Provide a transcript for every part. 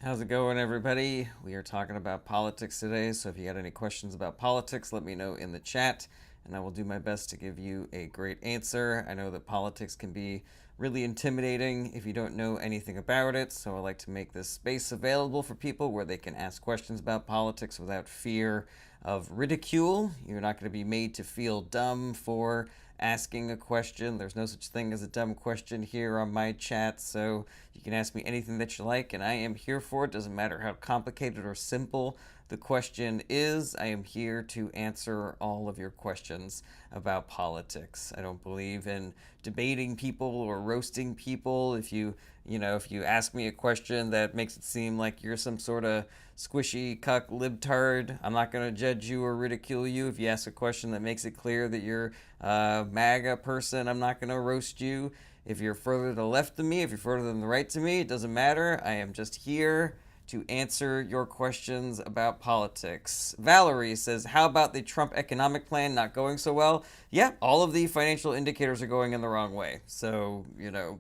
How's it going, everybody? We are talking about politics today, so if you got any questions about politics, let me know in the chat, and I will do my best to give you a great answer. I know that politics can be really intimidating if you don't know anything about it, so I like to make this space available for people where they can ask questions about politics without fear of ridicule. You're not going to be made to feel dumb for asking a question. There's no such thing as a dumb question here on my chat, so you can ask me anything that you like, and I am here for it. Doesn't matter how complicated or simple the question is. I am here to answer all of your questions about politics. I don't believe in debating people or roasting people. If you ask me a question that makes it seem like you're some sort of squishy cuck libtard, I'm not going to judge you or ridicule you. If you ask a question that makes it clear that you're a MAGA person, I'm not going to roast you. If you're further to the left than me, if you're further than the right to me, it doesn't matter. I am just here to answer your questions about politics. Valerie says, how about the Trump economic plan not going so well? Yeah, all of the financial indicators are going in the wrong way. So,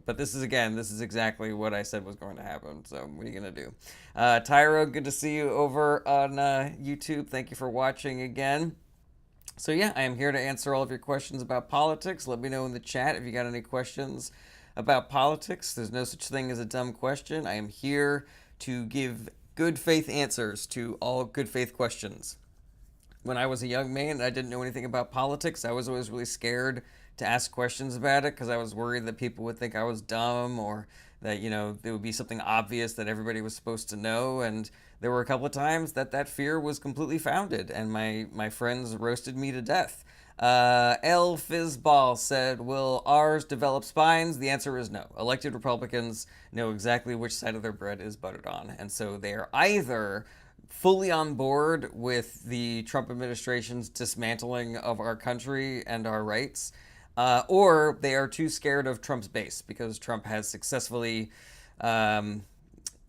but this is exactly what I said was going to happen. So what are you going to do? Tyro, good to see you over on YouTube. Thank you for watching again. So yeah, I am here to answer all of your questions about politics. Let me know in the chat if you got any questions about politics. There's no such thing as a dumb question. I am here to give good faith answers to all good faith questions. When I was a young man and I didn't know anything about politics, I was always really scared to ask questions about it because I was worried that people would think I was dumb, or that, there would be something obvious that everybody was supposed to know. And there were a couple of times that fear was completely founded, and my friends roasted me to death. L. Fizzball said, will ours develop spines? The answer is no. Elected Republicans know exactly which side of their bread is buttered on. And so they are either fully on board with the Trump administration's dismantling of our country and our rights, or they are too scared of Trump's base because Trump has successfully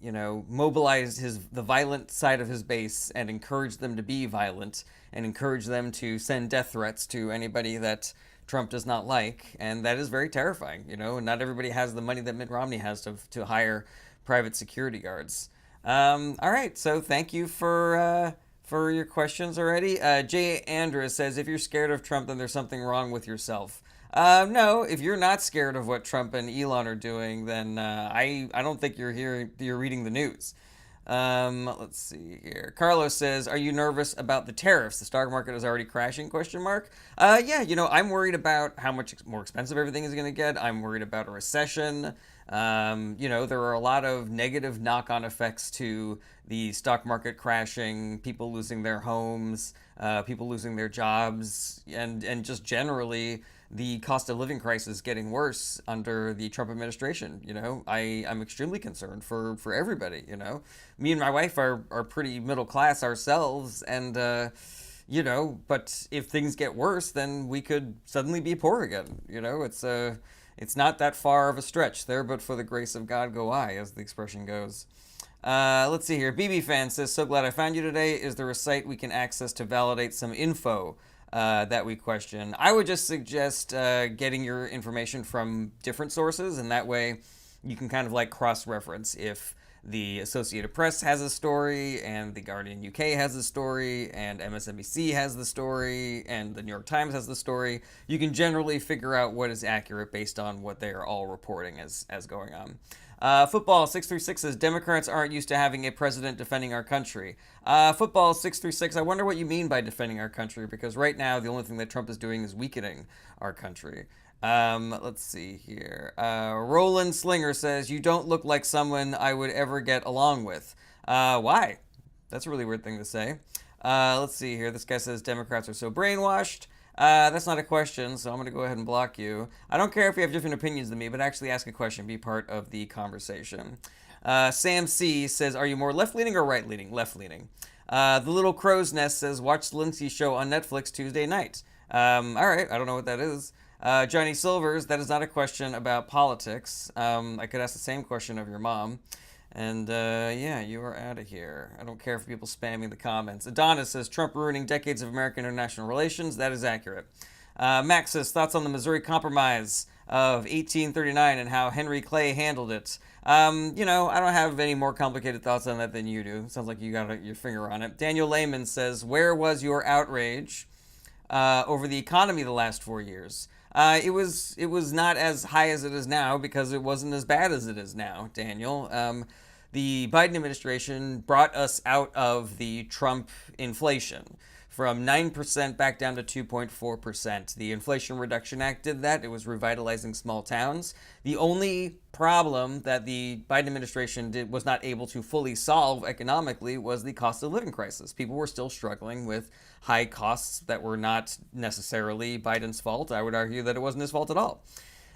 mobilized the violent side of his base and encouraged them to be violent and encouraged them to send death threats to anybody that Trump does not like. And that is very terrifying. Not everybody has the money that Mitt Romney has to hire private security guards. All right, so thank you for your questions already. Jay Andrews says, if you're scared of Trump, then there's something wrong with yourself. No, if you're not scared of what Trump and Elon are doing, then I don't think you're reading the news. Let's see here. Carlos says, are you nervous about the tariffs? The stock market is already crashing, question mark. Yeah, I'm worried about how much more expensive everything is going to get. I'm worried about a recession. There are a lot of negative knock-on effects to the stock market crashing, people losing their homes, people losing their jobs, and just generally the cost of living crisis getting worse under the Trump administration. I'm extremely concerned for everybody. Me and my wife are pretty middle class ourselves, and but if things get worse, then we could suddenly be poor again. It's not that far of a stretch there, but for the grace of God go I, as the expression goes. Let's see here. BB Fan says, so glad I found you today. Is there a site we can access to validate some info that we question? I would just suggest getting your information from different sources, and that way you can kind of like cross-reference. If the Associated Press has a story, and the Guardian UK has a story, and MSNBC has the story, and the New York Times has the story, you can generally figure out what is accurate based on what they are all reporting as going on. Football 636 says, Democrats aren't used to having a president defending our country. Football 636, I wonder what you mean by defending our country, because right now the only thing that Trump is doing is weakening our country. Let's see here. Roland Slinger says, you don't look like someone I would ever get along with. Why? That's a really weird thing to say. Let's see here. This guy says, Democrats are so brainwashed. That's not a question, so I'm going to go ahead and block you. I don't care if you have different opinions than me, but actually ask a question. Be part of the conversation. Sam C. says, are you more left-leaning or right-leaning? Left-leaning. The Little Crow's Nest says, watch the Lindsay Show on Netflix Tuesday night. All right, I don't know what that is. Johnny Silvers, that is not a question about politics. I could ask the same question of your mom. And yeah, you are out of here. I don't care for people spamming the comments. Adonis says, Trump ruining decades of American international relations. That is accurate. Max says, thoughts on the Missouri Compromise. of 1839 and how Henry Clay handled it. I don't have any more complicated thoughts on that than you do. Sounds like you got your finger on it. Daniel Lehman says, where was your outrage over the economy the last 4 years? It was not as high as it is now because it wasn't as bad as it is now, Daniel. The Biden administration brought us out of the Trump inflation from 9% back down to 2.4%. The Inflation Reduction Act did that. It was revitalizing small towns. The only problem that the Biden administration was not able to fully solve economically was the cost of living crisis. People were still struggling with high costs that were not necessarily Biden's fault. I would argue that it wasn't his fault at all.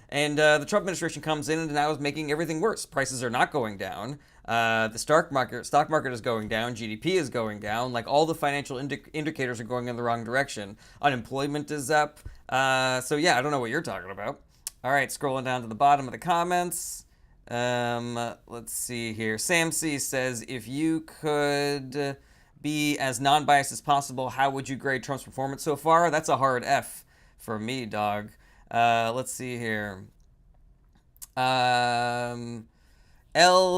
And the Trump administration comes in and now is making everything worse. Prices are not going down. The stock market is going down. GDP is going down. Like all the financial indicators are going in the wrong direction. Unemployment is up. So yeah, I don't know what you're talking about. All right, scrolling down to the bottom of the comments. Let's see here. Sam C says, if you could be as non-biased as possible, how would you grade Trump's performance so far? That's a hard F for me, dog. Let's see here. El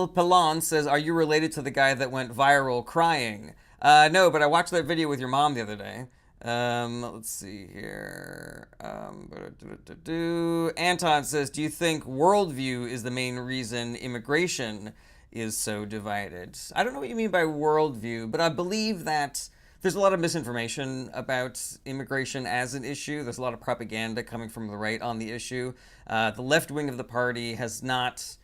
Pelon says, are you related to the guy that went viral crying? No, but I watched that video with your mom the other day. Let's see here. Anton says, do you think worldview is the main reason immigration is so divided? I don't know what you mean by worldview, but I believe that there's a lot of misinformation about immigration as an issue. There's a lot of propaganda coming from the right on the issue. The left wing of the party has not,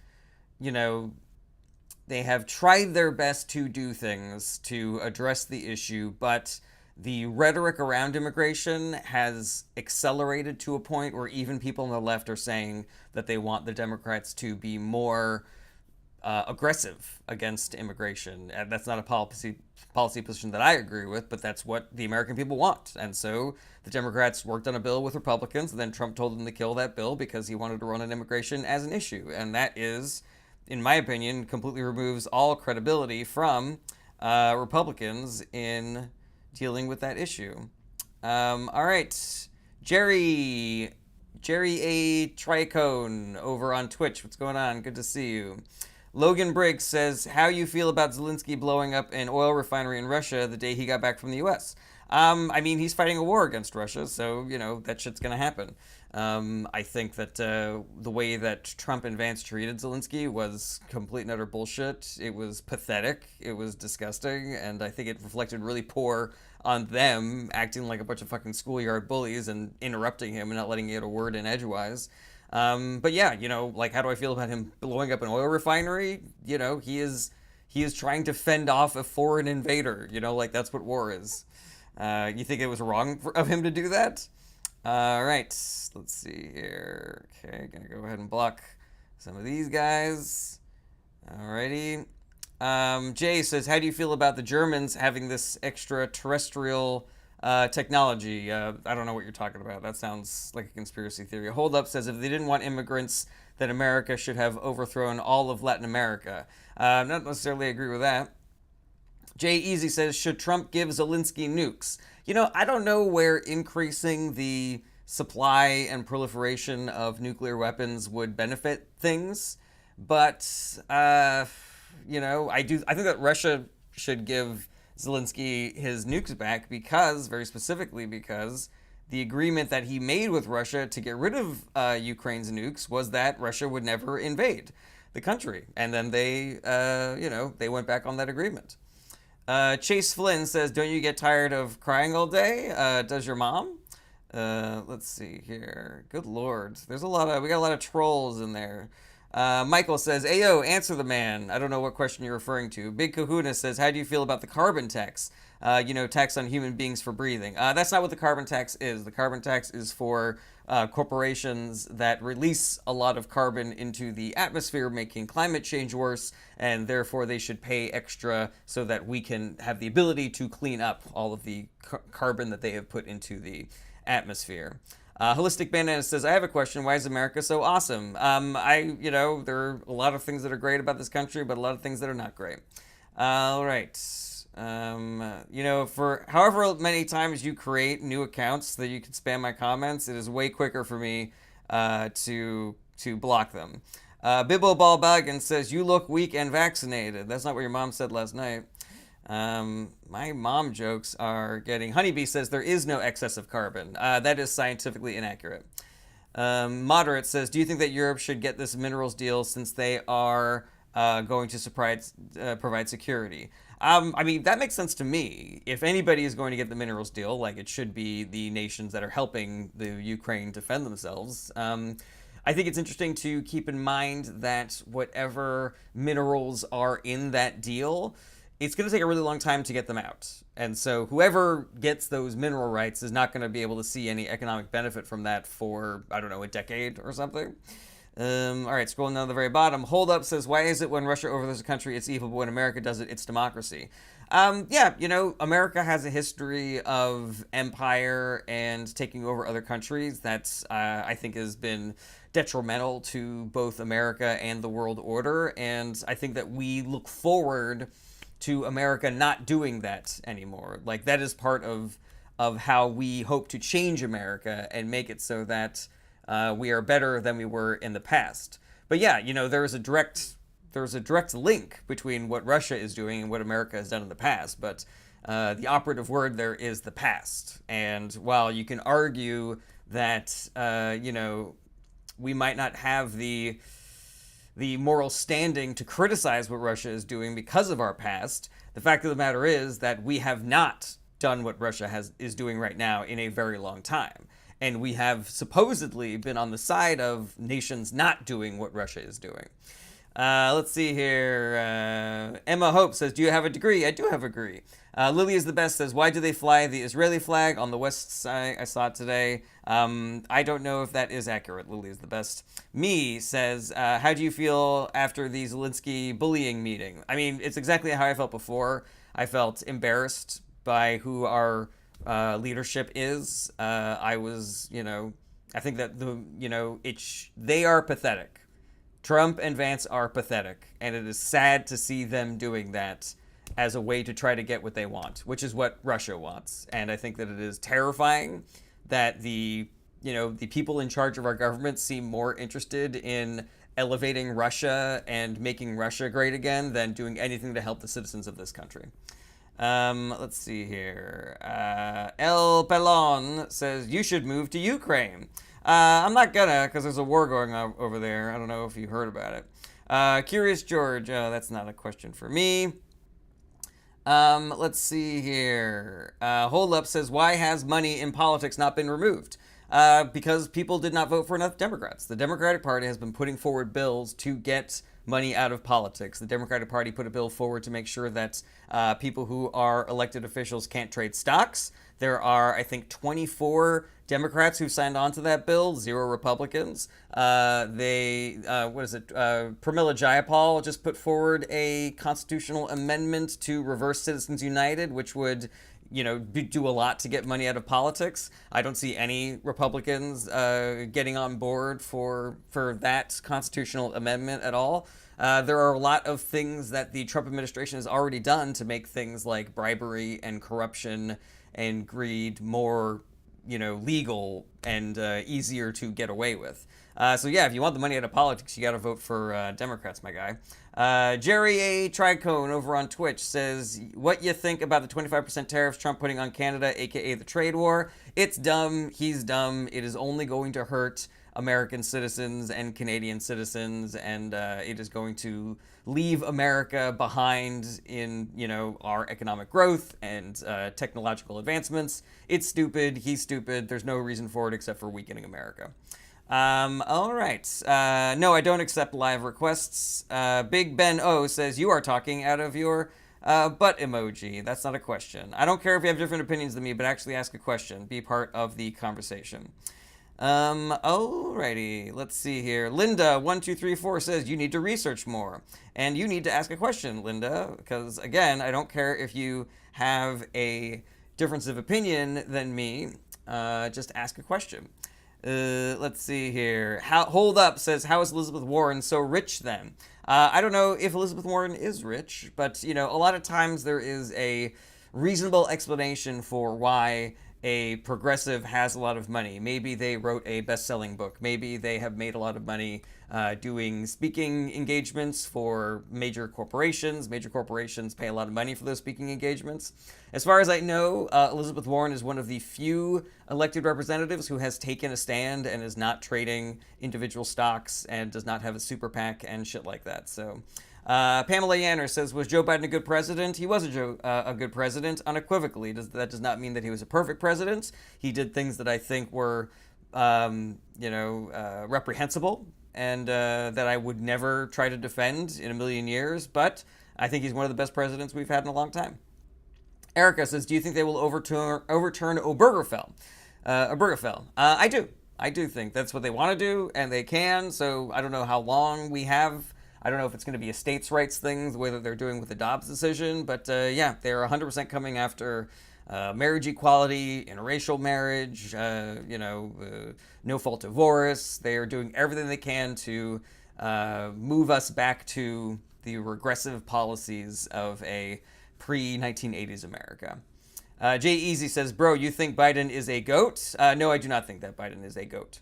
they have tried their best to do things to address the issue, but the rhetoric around immigration has accelerated to a point where even people on the left are saying that they want the Democrats to be more aggressive against immigration. And that's not a policy position that I agree with, but that's what the American people want. And so the Democrats worked on a bill with Republicans, and then Trump told them to kill that bill because he wanted to run on immigration as an issue. And that is, in my opinion, completely removes all credibility from Republicans in dealing with that issue. All right. Jerry A. Tricone over on Twitch. What's going on? Good to see you. Logan Briggs says, how you feel about Zelensky blowing up an oil refinery in Russia the day he got back from the U.S.? He's fighting a war against Russia, so, that shit's going to happen. I think that the way that Trump and Vance treated Zelensky was complete and utter bullshit. It was pathetic. It was disgusting, and I think it reflected really poor on them acting like a bunch of fucking schoolyard bullies and interrupting him and not letting him get a word in edgewise. But yeah, how do I feel about him blowing up an oil refinery? He is trying to fend off a foreign invader. That's what war is. You think it was wrong of him to do that? All right, let's see here. Okay, gonna go ahead and block some of these guys. Alrighty. Jay says, how do you feel about the Germans having this extraterrestrial technology? I don't know what you're talking about. That sounds like a conspiracy theory. Hold Up says, if they didn't want immigrants, then America should have overthrown all of Latin America. Not necessarily agree with that. Jay Easy says, should Trump give Zelensky nukes? I don't know where increasing the supply and proliferation of nuclear weapons would benefit things, but I think that Russia should give Zelensky his nukes back very specifically because the agreement that he made with Russia to get rid of Ukraine's nukes was that Russia would never invade the country. And then they went back on that agreement. Chase Flynn says, don't you get tired of crying all day? Does your mom? Let's see here. Good Lord. We got a lot of trolls in there. Michael says, Ayo, answer the man. I don't know what question you're referring to. Big Kahuna says, how do you feel about the carbon tax? Tax on human beings for breathing. That's not what the carbon tax is. The carbon tax is for corporations that release a lot of carbon into the atmosphere, making climate change worse, and therefore they should pay extra so that we can have the ability to clean up all of the carbon that they have put into the atmosphere. Holistic Bandana says, I have a question. Why is America so awesome? There are a lot of things that are great about this country, but a lot of things that are not great. All right. For however many times you create new accounts that you can spam my comments, it is way quicker for me to block them. Bibbo Ballbaggin says, "You look weak and vaccinated." That's not what your mom said last night. My mom jokes are getting... Honeybee says there is no excess of carbon. That is scientifically inaccurate. Moderate says, "Do you think that Europe should get this minerals deal since they are going to provide security?" I mean, that makes sense to me. If anybody is going to get the minerals deal, like, it should be the nations that are helping the Ukraine defend themselves. I think it's interesting to keep in mind that whatever minerals are in that deal, it's going to take a really long time to get them out. And so whoever gets those mineral rights is not going to be able to see any economic benefit from that for, I don't know, a decade or something. All right, scrolling down to the very bottom. Hold Up says, "Why is it when Russia overthrows a country, it's evil, but when America does it, it's democracy?" Yeah, America has a history of empire and taking over other countries that I think has been detrimental to both America and the world order. And I think that we look forward to America not doing that anymore. Like, that is part of how we hope to change America and make it so that we are better than we were in the past. But yeah, there's a direct link between what Russia is doing and what America has done in the past. But the operative word there is the past. And while you can argue that, we might not have the moral standing to criticize what Russia is doing because of our past, the fact of the matter is that we have not done what Russia is doing right now in a very long time. And we have supposedly been on the side of nations not doing what Russia is doing. Let's see here. Emma Hope says, "Do you have a degree?" I do have a degree. Lily is the best says, "Why do they fly the Israeli flag on the west side?" I saw it today. I don't know if that is accurate. Lily is the best. Me says, "How do you feel after the Zelensky bullying meeting?" I mean, it's exactly how I felt before. I felt embarrassed by who our leadership is. I was, I think that they are pathetic. Trump and Vance are pathetic, and it is sad to see them doing that as a way to try to get what they want, which is what Russia wants. And I think that it is terrifying that the people in charge of our government seem more interested in elevating Russia and making Russia great again than doing anything to help the citizens of this country. Let's see here. El Pelon says, "You should move to Ukraine." I'm not gonna, because there's a war going on over there. I don't know if you heard about it. Curious George, that's not a question for me. Let's see here. Hold Up says, "Why has money in politics not been removed?" Because people did not vote for enough Democrats. The Democratic Party has been putting forward bills to get money out of politics. The Democratic Party put a bill forward to make sure that people who are elected officials can't trade stocks. There are, I think, 24 Democrats who signed on to that bill, 0 Republicans. Pramila Jayapal just put forward a constitutional amendment to reverse Citizens United, which would do a lot to get money out of politics. I don't see any Republicans getting on board for that constitutional amendment at all. There are a lot of things that the Trump administration has already done to make things like bribery and corruption and greed more, legal and easier to get away with. So yeah, if you want the money out of politics, you got to vote for Democrats, my guy. Jerry A. Tricone over on Twitch says, "What you think about the 25% tariffs Trump putting on Canada, aka the trade war? It's dumb. He's dumb. It is only going to hurt American citizens and Canadian citizens, and it is going to leave America behind in, our economic growth and technological advancements. It's stupid. He's stupid. There's no reason for it except for weakening America." All right. No, I don't accept live requests. Big Ben O says, "You are talking out of your butt emoji." That's not a question. I don't care if you have different opinions than me, but actually ask a question. Be part of the conversation. Alrighty. Let's see here. Linda1234 says, "You need to research more." And you need to ask a question, Linda, because again, I don't care if you have a difference of opinion than me. Just ask a question. Let's see here. Hold Up says, "How is Elizabeth Warren so rich then?" I don't know if Elizabeth Warren is rich, but, a lot of times there is a reasonable explanation for why a progressive has a lot of money. Maybe they wrote a best-selling book. Maybe they have made a lot of money doing speaking engagements for major corporations. Major corporations pay a lot of money for those speaking engagements. As far as I know, Elizabeth Warren is one of the few elected representatives who has taken a stand and is not trading individual stocks and does not have a super PAC and shit like that. So Pamela Yanner says, was Joe Biden a good president? He was a good president, unequivocally. That does not mean that he was a perfect president. He did things that I think were, reprehensible and that I would never try to defend in a million years. But I think he's one of the best presidents we've had in a long time. Erica says, do you think they will overturn Obergefell? I do. I do think that's what they want to do, and they can. So I don't know how long we have. I don't know if it's going to be a states' rights thing, the way that they're doing with the Dobbs decision. But yeah, they're 100% coming after marriage equality, interracial marriage, no-fault divorce. They are doing everything they can to move us back to the regressive policies of a pre-1980s America. Jay Easy says, bro, you think Biden is a goat? No, I do not think that Biden is a goat.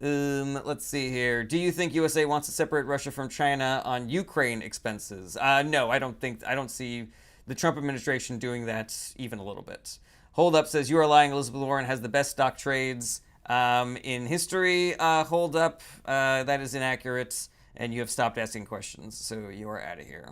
Let's see here. Do you think USA wants to separate Russia from China on Ukraine expenses? No, I don't see the Trump administration doing that even a little bit. Hold Up says, you are lying. Elizabeth Warren has the best stock trades in history. Hold Up, that is inaccurate, and you have stopped asking questions, so you are out of here.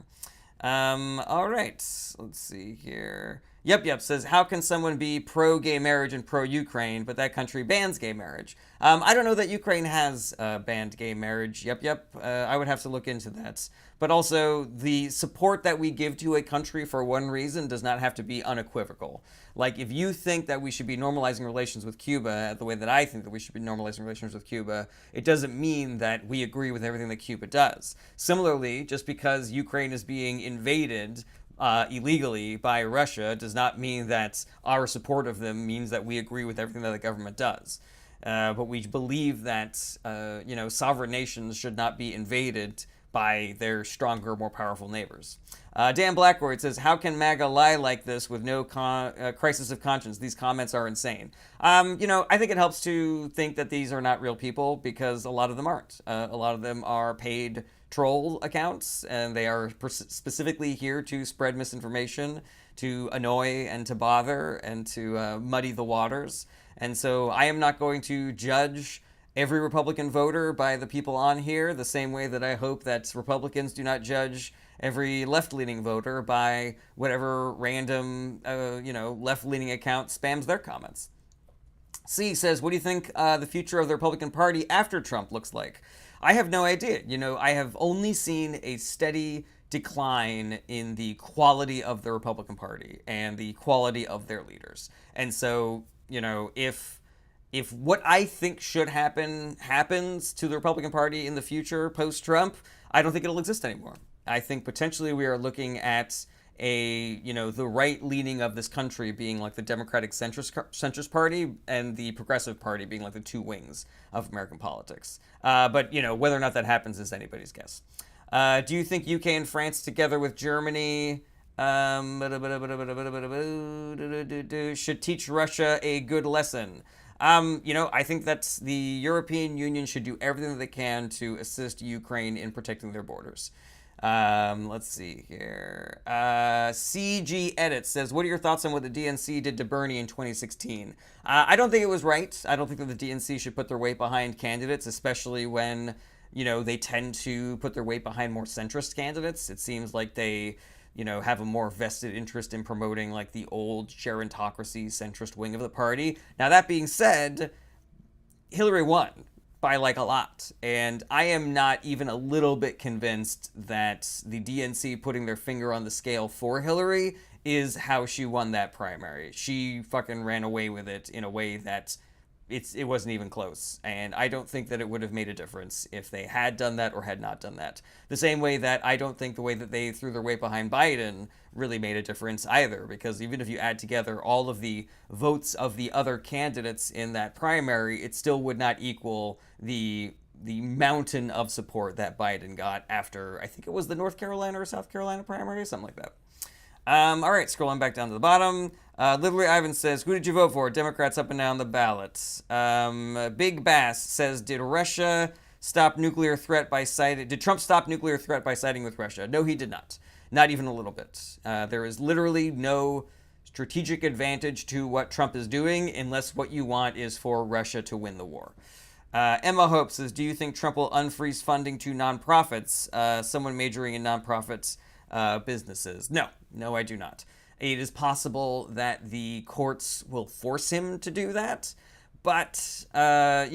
All right, let's see here. Yep says, how can someone be pro-gay marriage and pro-Ukraine, but that country bans gay marriage? I don't know that Ukraine has banned gay marriage. I would have to look into that. But also, the support that we give to a country for one reason does not have to be unequivocal. Like, if you think that we should be normalizing relations with Cuba the way that I think that we should be normalizing relations with Cuba, it doesn't mean that we agree with everything that Cuba does. Similarly, just because Ukraine is being invaded illegally by Russia does not mean that our support of them means that we agree with everything that the government does. But we believe that, sovereign nations should not be invaded by their stronger, more powerful neighbors. Dan Blackroyd says, how can MAGA lie like this with no crisis of conscience? These comments are insane. I think it helps to think that these are not real people because a lot of them aren't. A lot of them are paid troll accounts, and they are specifically here to spread misinformation, to annoy and to bother and to muddy the waters. And so I am not going to judge every Republican voter by the people on here the same way that I hope that Republicans do not judge every left-leaning voter by whatever random, left-leaning account spams their comments. C says, what do you think the future of the Republican Party after Trump looks like? I have no idea. I have only seen a steady decline in the quality of the Republican Party and the quality of their leaders. And so, if what I think should happen happens to the Republican Party in the future post-Trump, I don't think it'll exist anymore. I think potentially we are looking at the right leaning of this country being like the Democratic centrist party and the Progressive Party being like the two wings of American politics. But whether or not that happens is anybody's guess. Do you think UK and France together with Germany should teach Russia a good lesson? I think that the European Union should do everything that they can to assist Ukraine in protecting their borders. Let's see here. CG Edit says, what are your thoughts on what the DNC did to Bernie in 2016? I don't think it was right. I don't think that the DNC should put their weight behind candidates, especially when, they tend to put their weight behind more centrist candidates. It seems like they, have a more vested interest in promoting like the old gerontocracy centrist wing of the party. Now, that being said, Hillary won by like a lot. And I am not even a little bit convinced that the DNC putting their finger on the scale for Hillary is how she won that primary. She fucking ran away with it in a way that it wasn't even close. And I don't think that it would have made a difference if they had done that or had not done that. The same way that I don't think the way that they threw their weight behind Biden really made a difference either, because even if you add together all of the votes of the other candidates in that primary, it still would not equal the mountain of support that Biden got after, I think it was the North Carolina or South Carolina primary, something like that. All right, scrolling back down to the bottom. Literally Ivan says, "Who did you vote for? Democrats up and down the ballot." Big Bass says, "Did Russia stop nuclear threat by siding? Did Trump stop nuclear threat by siding with Russia?" No, he did not. Not even a little bit. There is literally no strategic advantage to what Trump is doing unless what you want is for Russia to win the war. Emma Hope says, "Do you think Trump will unfreeze funding to nonprofits? Someone majoring in nonprofits businesses?" No, I do not. It is possible that the courts will force him to do that, but there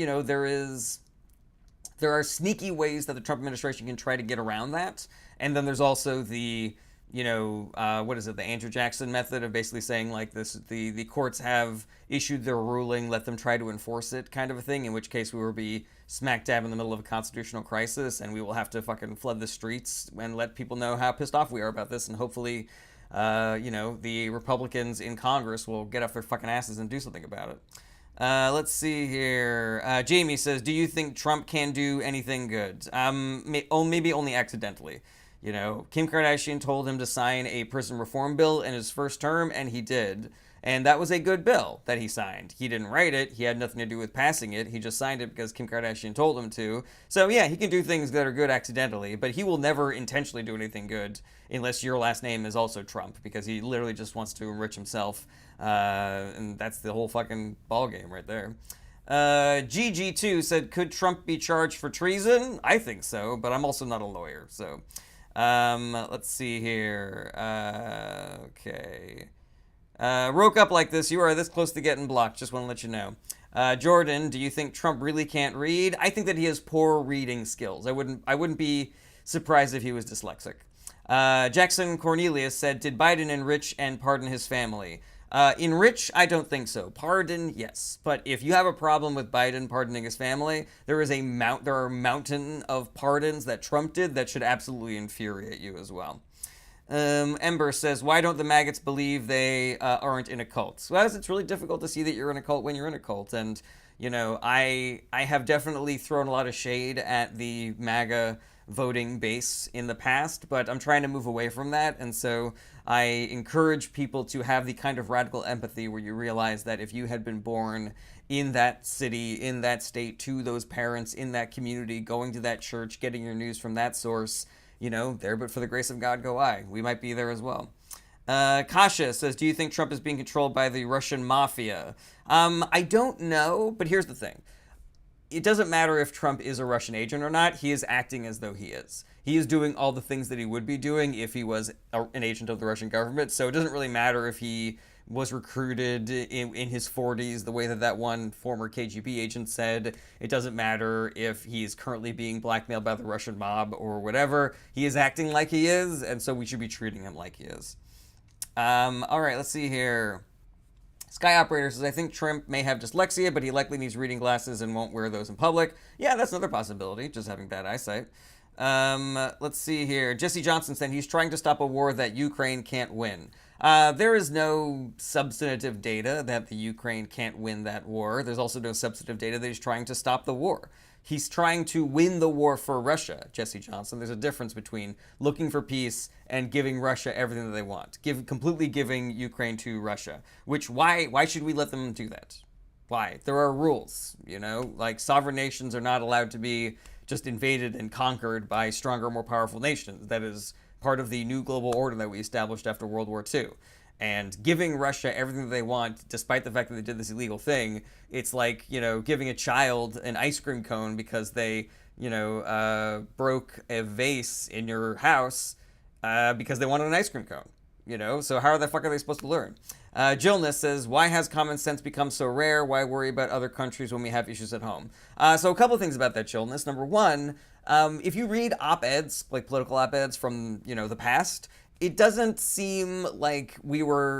are sneaky ways that the Trump administration can try to get around that, and then there's also the what is it, the Andrew Jackson method of basically saying like this: the courts have issued their ruling, let them try to enforce it, kind of a thing. In which case, we will be smack dab in the middle of a constitutional crisis, and we will have to fucking flood the streets and let people know how pissed off we are about this, and hopefully, the Republicans in Congress will get off their fucking asses and do something about it. Let's see here. Jamie says, "Do you think Trump can do anything good?" Maybe only accidentally. Kim Kardashian told him to sign a prison reform bill in his first term, and he did. And that was a good bill that he signed. He didn't write it. He had nothing to do with passing it. He just signed it because Kim Kardashian told him to. So, yeah, he can do things that are good accidentally, but he will never intentionally do anything good unless your last name is also Trump, because he literally just wants to enrich himself. And that's the whole fucking ballgame right there. GG2 said, "Could Trump be charged for treason?" I think so, but I'm also not a lawyer, so... let's see here. Okay. Woke up like this. You are this close to getting blocked. Just want to let you know. Jordan, do you think Trump really can't read? I think that he has poor reading skills. I wouldn't be surprised if he was dyslexic. Jackson Cornelius said, "Did Biden enrich and pardon his family?" Enrich, I don't think so. Pardon, yes. But if you have a problem with Biden pardoning his family, there are a mountain of pardons that Trump did that should absolutely infuriate you as well. Ember says, "Why don't the maggots believe they aren't in a cult?" Well, it's really difficult to see that you're in a cult when you're in a cult. And, I have definitely thrown a lot of shade at the MAGA voting base in the past, but I'm trying to move away from that. And so I encourage people to have the kind of radical empathy where you realize that if you had been born in that city, in that state, to those parents, in that community, going to that church, getting your news from that source, there but for the grace of God go I. We might be there as well. Kasha says, "Do you think Trump is being controlled by the Russian mafia?" I don't know, but here's the thing. It doesn't matter if Trump is a Russian agent or not. He is acting as though he is. He is doing all the things that he would be doing if he was an agent of the Russian government. So it doesn't really matter if he was recruited in his 40s, the way that one former KGB agent said. It doesn't matter if he is currently being blackmailed by the Russian mob or whatever. He is acting like he is, and so we should be treating him like he is. All right, let's see here. Sky Operator says, "I think Trump may have dyslexia, but he likely needs reading glasses and won't wear those in public." Yeah, that's another possibility, just having bad eyesight. Let's see here. Jesse Johnson saying he's trying to stop a war that Ukraine can't win. There is no substantive data that the Ukraine can't win that war. There's also no substantive data that he's trying to stop the war. He's trying to win the war for Russia, Jesse Johnson. There's a difference between looking for peace and giving Russia everything that they want. Completely giving Ukraine to Russia. Why should we let them do that? Why? There are rules, like sovereign nations are not allowed to be just invaded and conquered by stronger, more powerful nations. That is part of the new global order that we established after World War II. And giving Russia everything that they want, despite the fact that they did this illegal thing, it's like, giving a child an ice cream cone because they, broke a vase in your house because they wanted an ice cream cone. So how the fuck are they supposed to learn? Jillness says, "Why has common sense become so rare? Why worry about other countries when we have issues at home?" So a couple of things about that, Jillness. Number one, if you read op-eds, like political op-eds from, the past, it doesn't seem like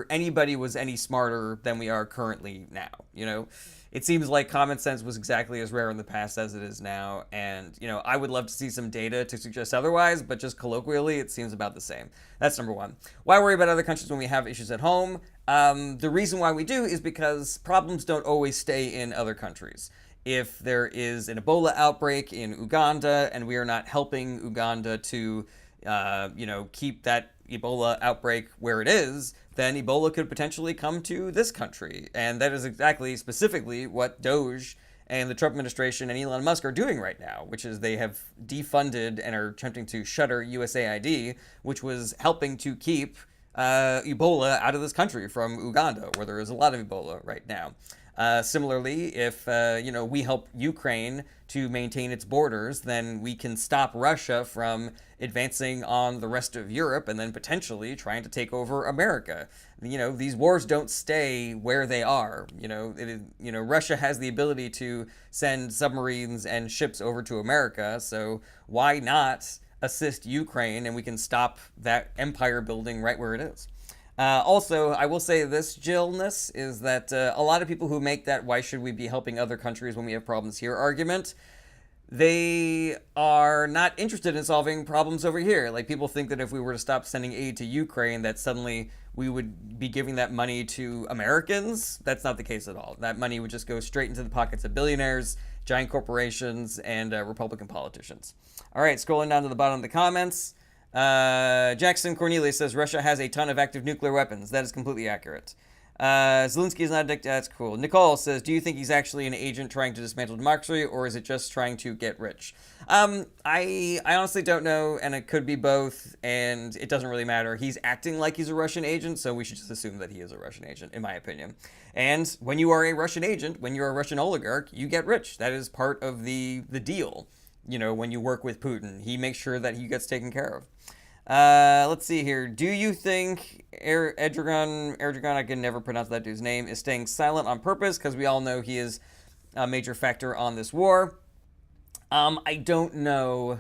anybody was any smarter than we are currently now. It seems like common sense was exactly as rare in the past as it is now. And, I would love to see some data to suggest otherwise, but just colloquially, it seems about the same. That's number one. Why worry about other countries when we have issues at home? The reason why we do is because problems don't always stay in other countries. If there is an Ebola outbreak in Uganda and we are not helping Uganda to keep that Ebola outbreak where it is, then Ebola could potentially come to this country. And that is exactly, specifically, what Doge and the Trump administration and Elon Musk are doing right now, which is they have defunded and are attempting to shutter USAID, which was helping to keep Ebola out of this country from Uganda, where there is a lot of Ebola right now. Similarly, if we help Ukraine to maintain its borders, then we can stop Russia from advancing on the rest of Europe and then potentially trying to take over America. These wars don't stay where they are. Russia has the ability to send submarines and ships over to America, so why not assist Ukraine and we can stop that empire building right where it is. Also, I will say this, Jillness, is that a lot of people who make that why should we be helping other countries when we have problems here argument, they are not interested in solving problems over here. Like, people think that if we were to stop sending aid to Ukraine, that suddenly we would be giving that money to Americans. That's not the case at all. That money would just go straight into the pockets of billionaires, giant corporations, and Republican politicians. All right, scrolling down to the bottom of the comments. Jackson Cornelius says Russia has a ton of active nuclear weapons. That is completely accurate. Zelensky is not a dictator. That's cool. Nicole says, do you think he's actually an agent trying to dismantle democracy, or is it just trying to get rich? I honestly don't know, and it could be both, and it doesn't really matter. He's acting like he's a Russian agent, so we should just assume that he is a Russian agent, in my opinion. And when you are a Russian agent, when you're a Russian oligarch, you get rich. That is part of the deal. When you work with Putin, he makes sure that he gets taken care of. Let's see here. Do you think Erdogan, I can never pronounce that dude's name, is staying silent on purpose? Because we all know he is a major factor on this war. I don't know.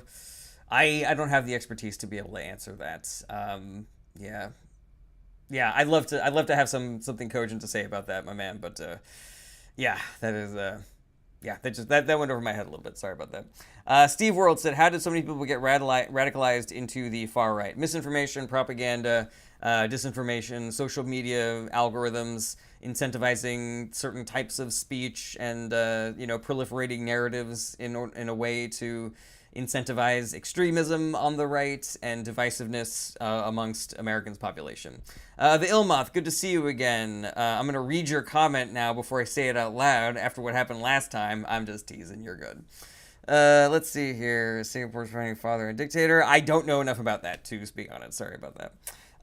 I don't have the expertise to be able to answer that. Yeah. I'd love to have something cogent to say about that, my man. But yeah, that is that went over my head a little bit. Sorry about that. Steve World said, how did so many people get radicalized into the far right? Misinformation, propaganda, disinformation, social media algorithms, incentivizing certain types of speech, and proliferating narratives in a way to incentivize extremism on the right and divisiveness amongst Americans' population. The Ilmoth, good to see you again. I'm going to read your comment now before I say it out loud after what happened last time. I'm just teasing. You're good. Let's see here. Singapore's founding father and dictator. I don't know enough about that to speak on it. Sorry about that.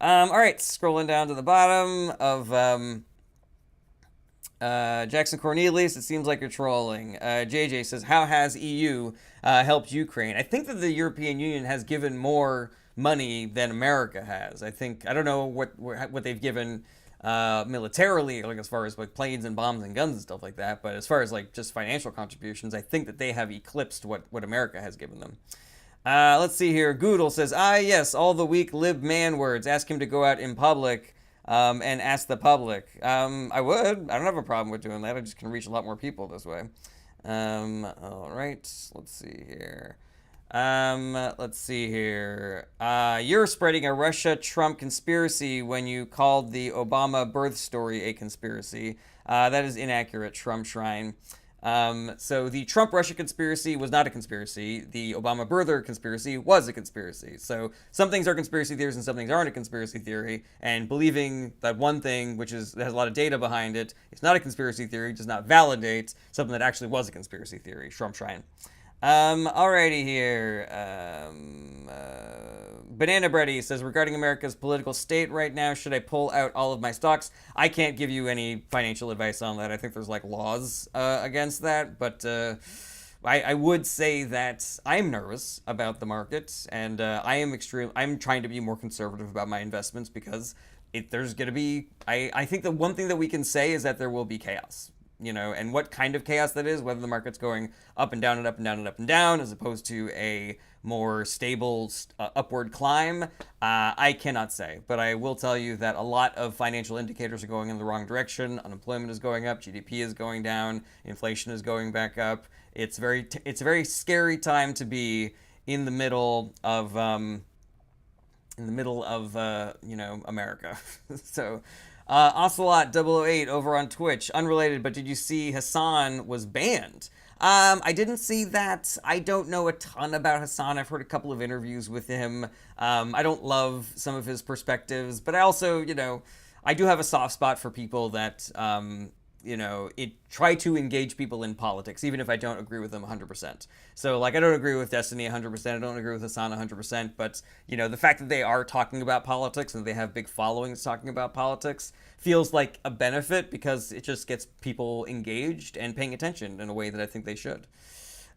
All right, scrolling down to the bottom of Jackson Cornelius, it seems like you're trolling. JJ says, how has EU helped Ukraine? I think that the European Union has given more money than America has. I don't know what they've given militarily, like as far as like planes and bombs and guns and stuff like that, but as far as like just financial contributions, I think that they have eclipsed what America has given them. Let's see here. Goodle says, yes, all the weak lib man words. Ask him to go out in public and ask the public. I would. I don't have a problem with doing that. I just can reach a lot more people this way. All right. Let's see here. You're spreading a Russia-Trump conspiracy when you called the Obama birth story a conspiracy. That is inaccurate, Trump Shrine. So the Trump-Russia conspiracy was not a conspiracy. The Obama birther conspiracy was a conspiracy. So some things are conspiracy theories and some things aren't a conspiracy theory. And believing that one thing, that has a lot of data behind it, is not a conspiracy theory, does not validate something that actually was a conspiracy theory. Trump Shrine. Alrighty here. Banana Bready says, regarding America's political state right now, should I pull out all of my stocks? I can't give you any financial advice on that. I think there's like laws against that, but I would say that I'm nervous about the market, and I'm trying to be more conservative about my investments because there's going to be, I think the one thing that we can say is that there will be chaos. And what kind of chaos that is, whether the market's going up and down and up and down and up and down, as opposed to a more stable upward climb, I cannot say. But I will tell you that a lot of financial indicators are going in the wrong direction. Unemployment is going up, GDP is going down, inflation is going back up. It's a very scary time to be in the middle of America. So Ocelot008 over on Twitch, unrelated, but did you see Hassan was banned? I didn't see that. I don't know a ton about Hassan. I've heard a couple of interviews with him. I don't love some of his perspectives, but I also, I do have a soft spot for people that, try to engage people in politics, even if I don't agree with them 100%. So, like, I don't agree with Destiny 100%. I don't agree with Hassan 100%. But, the fact that they are talking about politics and they have big followings talking about politics feels like a benefit because it just gets people engaged and paying attention in a way that I think they should.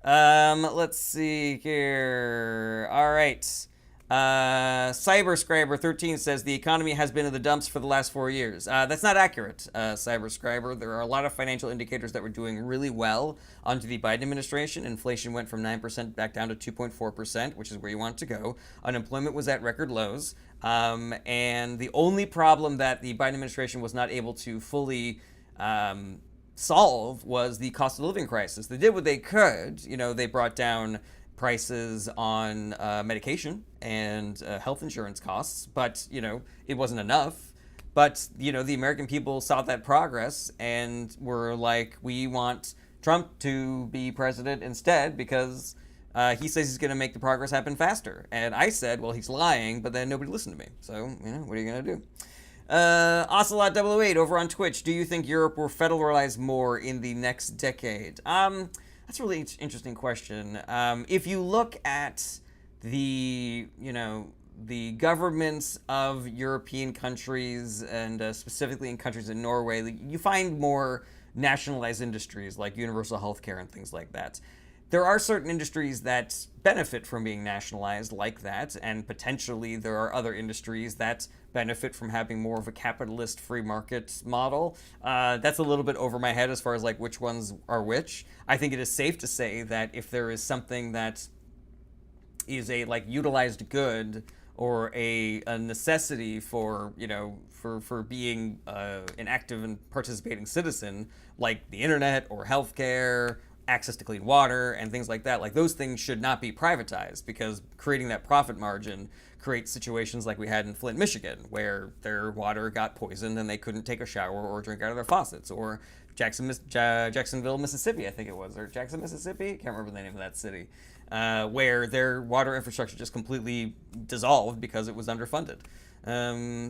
Let's see here. All right. Cyberscriber13 says the economy has been in the dumps for the last 4 years. That's not accurate, Cyberscriber. There are a lot of financial indicators that were doing really well under the Biden administration. Inflation went from 9% back down to 2.4%, which is where you want it to go. Unemployment was at record lows. And the only problem that the Biden administration was not able to fully solve was the cost of living crisis. They did what they could. They brought down prices on medication and health insurance costs, but it wasn't enough. But the American people saw that progress and were like, we want Trump to be president instead because he says he's going to make the progress happen faster. And I said, well, he's lying, but then nobody listened to me. So what are you going to do? Ocelot008 over on Twitch. Do you think Europe will federalize more in the next decade? That's a really interesting question. If you look at the governments of European countries and specifically in countries in Norway, you find more nationalized industries like universal healthcare and things like that. There are certain industries that benefit from being nationalized like that, and potentially there are other industries that benefit from having more of a capitalist free market model. That's a little bit over my head as far as like which ones are which. I think it is safe to say that if there is something that is a like utilized good or a necessity for for being an active and participating citizen, like the internet or healthcare, access to clean water and things like that, like those things should not be privatized because creating that profit margin creates situations like we had in Flint, Michigan, where their water got poisoned and they couldn't take a shower or drink out of their faucets, or Jacksonville, Mississippi, I think it was, or Jackson, Mississippi, can't remember the name of that city, where their water infrastructure just completely dissolved because it was underfunded.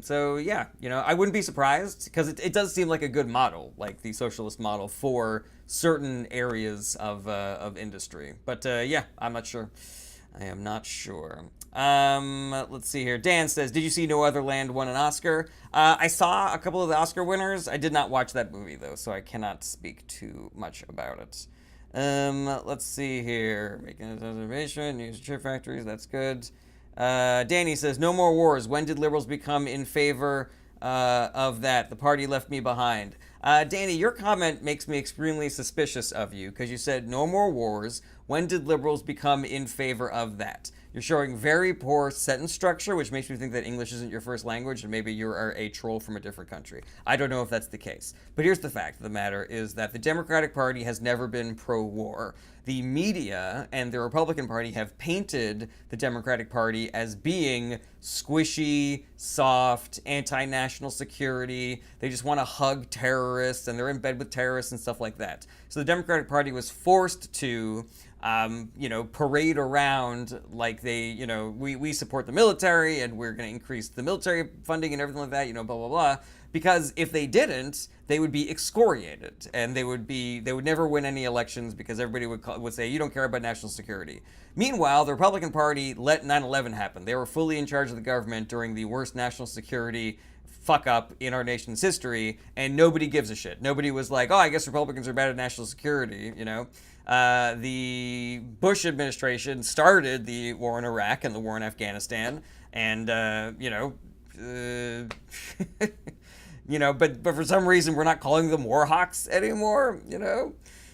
So yeah, I wouldn't be surprised because it does seem like a good model, like the socialist model for certain areas of industry. But yeah, I'm not sure. I am not sure. Let's see here. Dan says, did you see No Other Land won an Oscar? I saw a couple of the Oscar winners. I did not watch that movie though, so I cannot speak too much about it. Let's see here. Making a observation, news chip factories, that's good. Danny says, no more wars. When did liberals become in favor of that? The party left me behind. Danny, your comment makes me extremely suspicious of you because you said no more wars. When did liberals become in favor of that? You're showing very poor sentence structure, which makes me think that English isn't your first language and maybe you are a troll from a different country. I don't know if that's the case. But here's the fact of the matter is that the Democratic Party has never been pro-war. The media and the Republican Party have painted the Democratic Party as being squishy, soft, anti-national security. They just want to hug terrorists and they're in bed with terrorists and stuff like that. So the Democratic Party was forced to parade around like we support the military and we're going to increase the military funding and everything like that, blah, blah, blah. Because if they didn't, they would be excoriated and they would never win any elections because everybody would say, you don't care about national security. Meanwhile, the Republican Party let 9/11 happen. They were fully in charge of the government during the worst national security fuck up in our nation's history, and nobody gives a shit. Nobody was like, oh, I guess Republicans are bad at national security, The Bush administration started the war in Iraq and the war in Afghanistan, and, but for some reason we're not calling them war hawks anymore,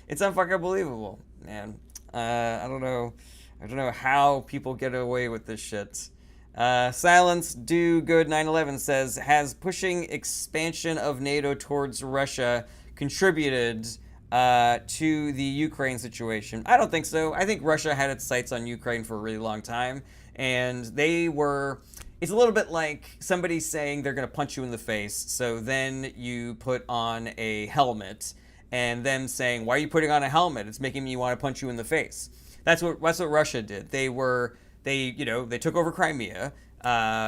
It's unfucking believable, man. I don't know how people get away with this shit. Silence Do Good 9/11 says, has pushing expansion of NATO towards Russia contributed to the Ukraine situation? I don't think so. I think Russia had its sights on Ukraine for a really long time, and they were, it's a little bit like somebody saying they're going to punch you in the face, so then you put on a helmet, and them saying, "Why are you putting on a helmet? It's making me want to punch you in the face." That's what Russia did. They took over Crimea.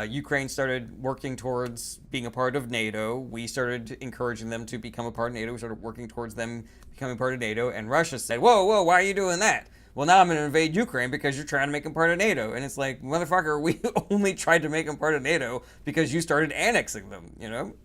Ukraine started working towards being a part of NATO. We started encouraging them to become a part of NATO. We started working towards them becoming part of NATO, and Russia said, "Whoa, why are you doing that?" Well, now I'm going to invade Ukraine because you're trying to make them part of NATO. And it's like, motherfucker, we only tried to make them part of NATO because you started annexing them, you know?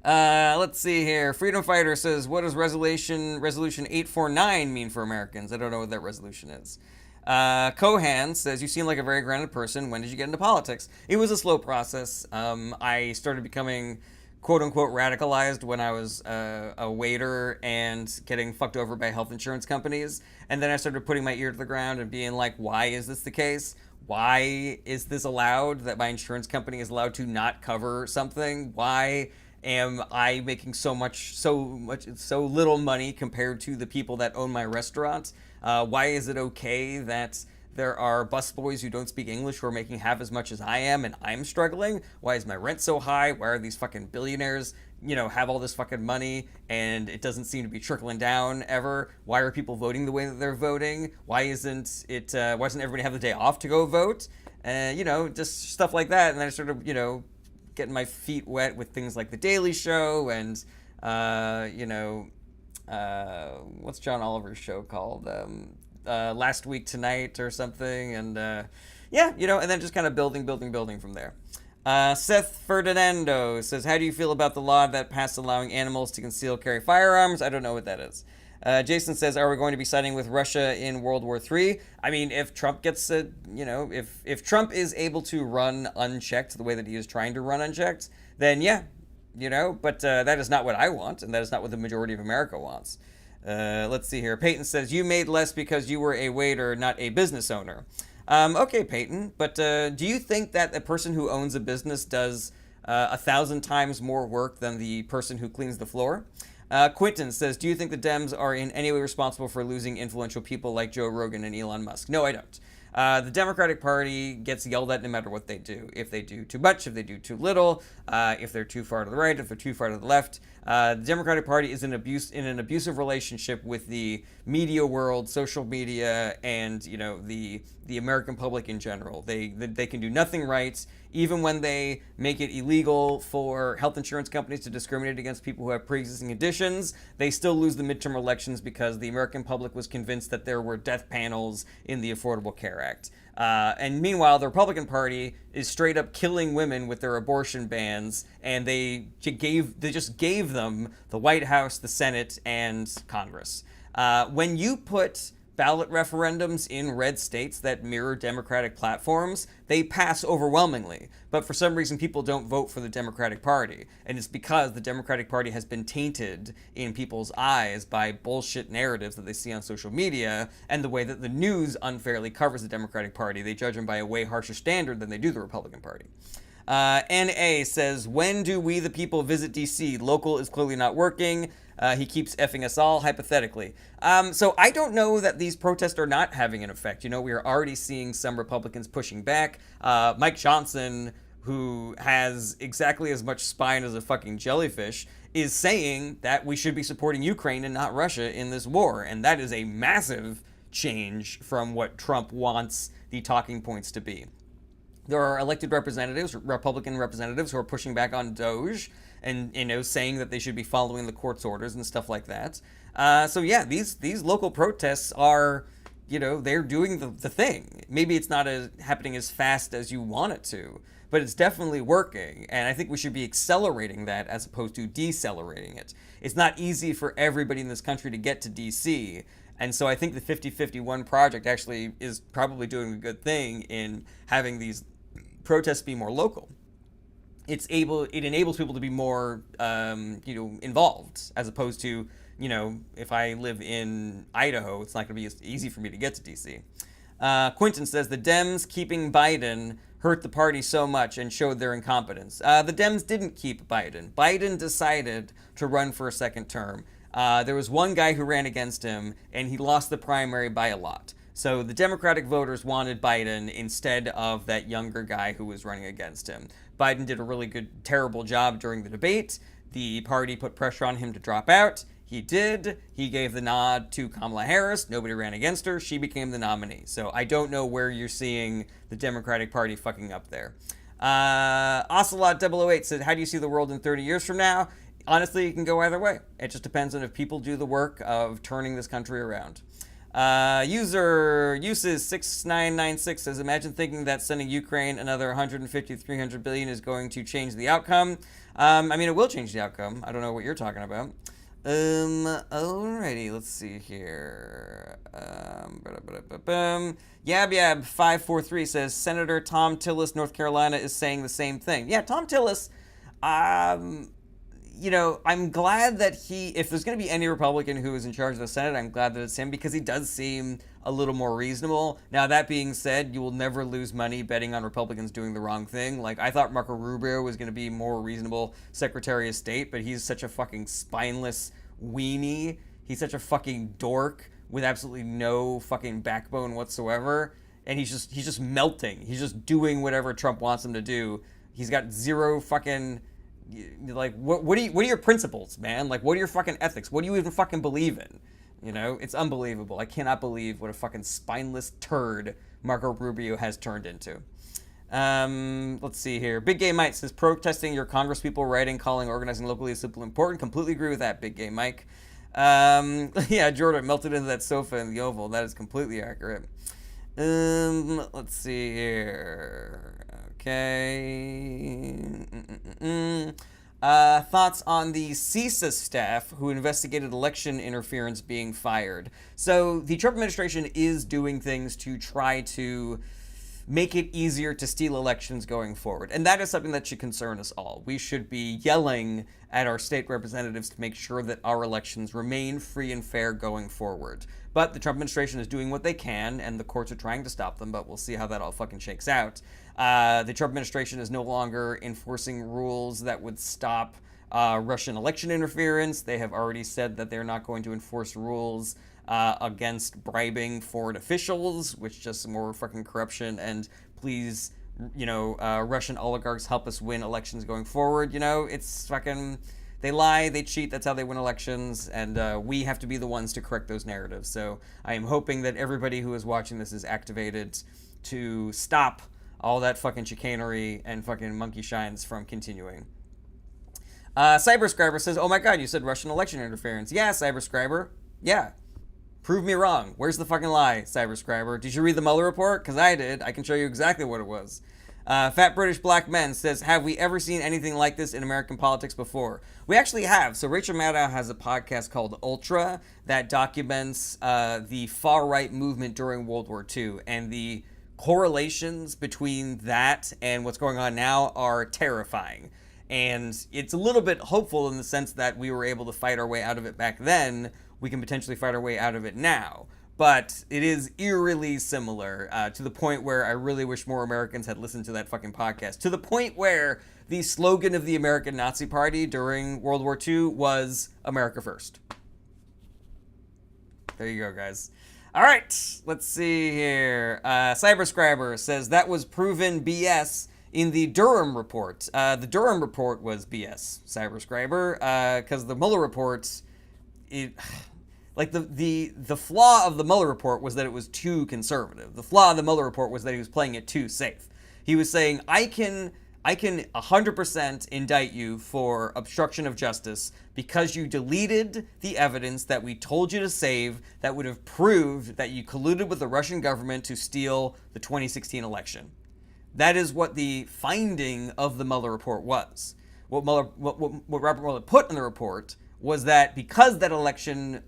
Let's see here. Freedom Fighter says, what does Resolution 849 mean for Americans? I don't know what that resolution is. Kohan says, you seem like a very grounded person. When did you get into politics? It was a slow process. I started becoming quote-unquote radicalized when I was a waiter and getting fucked over by health insurance companies. And then I started putting my ear to the ground and being like, why is this the case? Why is this allowed, that my insurance company is allowed to not cover something? Why am I making so little money compared to the people that own my restaurant? Why is it okay that there are busboys who don't speak English who are making half as much as I am and I'm struggling? Why is my rent so high? Why are these fucking billionaires, have all this fucking money and it doesn't seem to be trickling down ever? Why are people voting the way that they're voting? Why doesn't everybody have the day off to go vote? Just stuff like that. And then I started, getting my feet wet with things like The Daily Show and, what's John Oliver's show called? Last Week Tonight or something, and and then just kind of building from there. Seth Ferdinando says, how do you feel about the law that passed allowing animals to conceal carry firearms? I don't know what that is. Jason says, are we going to be siding with Russia in World War III? I mean, if Trump gets if Trump is able to run unchecked the way that he is trying to run unchecked, then yeah, but that is not what I want, and that is not what the majority of America wants. Let's see here. Peyton says, you made less because you were a waiter, not a business owner. Okay, Peyton, but do you think that a person who owns a business does 1,000 times more work than the person who cleans the floor? Quentin says, do you think the Dems are in any way responsible for losing influential people like Joe Rogan and Elon Musk? No, I don't. The Democratic Party gets yelled at no matter what they do. If they do too much, if they do too little, if they're too far to the right, if they're too far to the left. The Democratic Party is in an abusive relationship with the media world, social media, and the American public in general. They can do nothing right. Even when they make it illegal for health insurance companies to discriminate against people who have pre-existing conditions, they still lose the midterm elections because the American public was convinced that there were death panels in the Affordable Care Act. And meanwhile, the Republican Party is straight up killing women with their abortion bans, and they just gave them the White House, the Senate, and Congress. When you put ballot referendums in red states that mirror Democratic platforms, they pass overwhelmingly. But for some reason, people don't vote for the Democratic Party. And it's because the Democratic Party has been tainted in people's eyes by bullshit narratives that they see on social media and the way that the news unfairly covers the Democratic Party. They judge them by a way harsher standard than they do the Republican Party. N.A. says, when do we the people visit D.C.? Local is clearly not working. He keeps effing us all, hypothetically. So I don't know that these protests are not having an effect. We are already seeing some Republicans pushing back. Mike Johnson, who has exactly as much spine as a fucking jellyfish, is saying that we should be supporting Ukraine and not Russia in this war. And that is a massive change from what Trump wants the talking points to be. There are elected representatives, Republican representatives, who are pushing back on DOJ and, saying that they should be following the court's orders and stuff like that. So yeah, these local protests are, they're doing the thing. Maybe it's not happening as fast as you want it to, but it's definitely working. And I think we should be accelerating that as opposed to decelerating it. It's not easy for everybody in this country to get to DC. And so I think the 5051 project actually is probably doing a good thing in having these protests be more local. It enables people to be more, involved, as opposed to, if I live in Idaho, it's not going to be as easy for me to get to DC. Quentin says, the Dems keeping Biden hurt the party so much and showed their incompetence. The Dems didn't keep Biden. Biden decided to run for a second term. There was one guy who ran against him, and he lost the primary by a lot. So the Democratic voters wanted Biden instead of that younger guy who was running against him. Biden did a really good, terrible job during the debate. The party put pressure on him to drop out. He did. He gave the nod to Kamala Harris. Nobody ran against her. She became the nominee. So I don't know where you're seeing the Democratic Party fucking up there. Ocelot008 said, how do you see the world in 30 years from now? Honestly, it can go either way. It just depends on if people do the work of turning this country around. Uses6996 says, imagine thinking that sending Ukraine another 150 to 300 billion is going to change the outcome. I mean, it will change the outcome. I don't know what you're talking about. Alrighty, let's see here. Yab543 says, Senator Tom Tillis, North Carolina, is saying the same thing. Yeah, Tom Tillis, you know, I'm glad that if there's going to be any Republican who is in charge of the Senate, I'm glad that it's him because he does seem a little more reasonable. Now, that being said, you will never lose money betting on Republicans doing the wrong thing. Like, I thought Marco Rubio was going to be more reasonable Secretary of State, but he's such a fucking spineless weenie. He's such a fucking dork with absolutely no fucking backbone whatsoever. And he's just melting. He's just doing whatever Trump wants him to do. He's got zero fucking... Like, what are your principles, man? Like, what are your fucking ethics? What do you even fucking believe in? You know, it's unbelievable. I cannot believe what a fucking spineless turd Marco Rubio has turned into. Let's see here. Big Gay Mike says, protesting your congresspeople writing, calling organizing locally is simply important. Completely agree with that, Big Gay Mike. Yeah, Jordan melted into that sofa in the Oval. That is completely accurate. Let's see here. Okay. Thoughts on the CISA staff who investigated election interference being fired. So the Trump administration is doing things to try to make it easier to steal elections going forward. And that is something that should concern us all. We should be yelling at our state representatives to make sure that our elections remain free and fair going forward. But the Trump administration is doing what they can, and the courts are trying to stop them, but we'll see how that all fucking shakes out. The Trump administration is no longer enforcing rules that would stop Russian election interference. They have already said that they're not going to enforce rules against bribing foreign officials, which just more fucking corruption. And please, you know, Russian oligarchs help us win elections going forward. You know, it's fucking... They lie, they cheat, that's how they win elections, and we have to be the ones to correct those narratives. So I am hoping that everybody who is watching this is activated to stop all that fucking chicanery and fucking monkey shines from continuing. Cyberscriber says, oh my god, you said Russian election interference. Yeah, Cyberscriber. Yeah. Prove me wrong. Where's the fucking lie, Cyberscriber? Did you read the Mueller report? Because I did. I can show you exactly what it was. Fat British Black Men says, have we ever seen anything like this in American politics before? We actually have. So Rachel Maddow has a podcast called Ultra that documents the far-right movement during World War II. And the correlations between that and what's going on now are terrifying. And it's a little bit hopeful in the sense that we were able to fight our way out of it back then. We can potentially fight our way out of it now. But it is eerily similar to the point where I really wish more Americans had listened to that fucking podcast. To the point where the slogan of the American Nazi Party during World War II was America First. There you go, guys. All right, let's see here. Cyberscriber says that was proven BS in the Durham report. The Durham report was BS, Cyberscriber, because the Mueller report... Like, the flaw of the Mueller report was that it was too conservative. The flaw of the Mueller report was that he was playing it too safe. He was saying, I can 100% indict you for obstruction of justice because you deleted the evidence that we told you to save that would have proved that you colluded with the Russian government to steal the 2016 election. That is what the finding of the Mueller report was. What Robert Mueller put in the report was that because that election,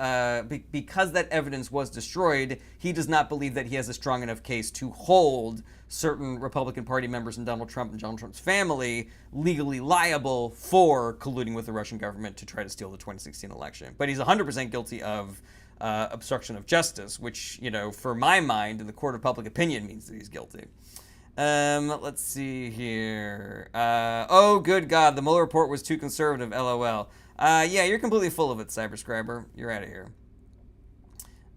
because that evidence was destroyed, he does not believe that he has a strong enough case to hold certain Republican Party members and Donald Trump and Donald Trump's family legally liable for colluding with the Russian government to try to steal the 2016 election. But he's 100% guilty of obstruction of justice, which, you know, for my mind, in the court of public opinion, means that he's guilty. Let's see here. Oh, good God, the Mueller report was too conservative, LOL. Yeah, you're completely full of it, Cyberscriber. You're out of here.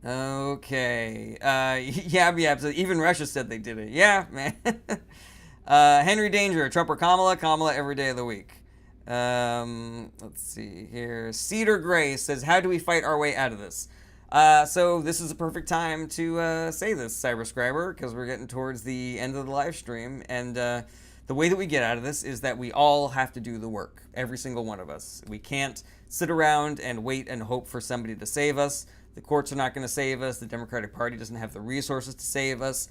Okay. Yeah. So even Russia said they did it. Yeah, man. Henry Danger, Trump or Kamala? Kamala every day of the week. Let's see here. Cedar Gray says, "How do we fight our way out of this?" So this is a perfect time to say this, Cyberscriber, because we're getting towards the end of the live stream, and the way that we get out of this is that we all have to do the work, every single one of us. We can't sit around and wait and hope for somebody to save us. The courts are not going to save us. The Democratic Party doesn't have the resources to save us.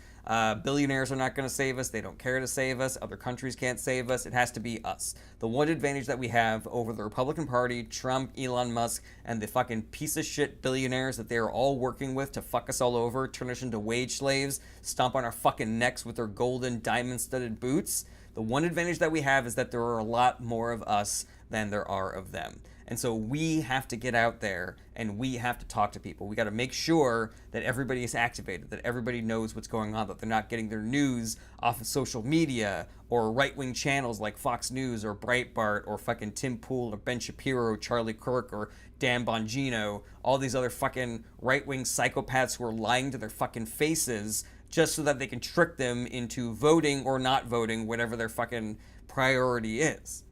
Billionaires are not going to save us. They don't care to save us. Other countries can't save us. It has to be us. The one advantage that we have over the Republican Party, Trump, Elon Musk, and the fucking piece of shit billionaires that they are all working with to fuck us all over, turn us into wage slaves, stomp on our fucking necks with their golden diamond-studded boots. The one advantage that we have is that there are a lot more of us than there are of them. And so we have to get out there and we have to talk to people. We got to make sure that everybody is activated, that everybody knows what's going on, that they're not getting their news off of social media or right-wing channels like Fox News or Breitbart or fucking Tim Pool or Ben Shapiro, Charlie Kirk or Dan Bongino, all these other fucking right-wing psychopaths who are lying to their fucking faces just so that they can trick them into voting or not voting, whatever their fucking priority is.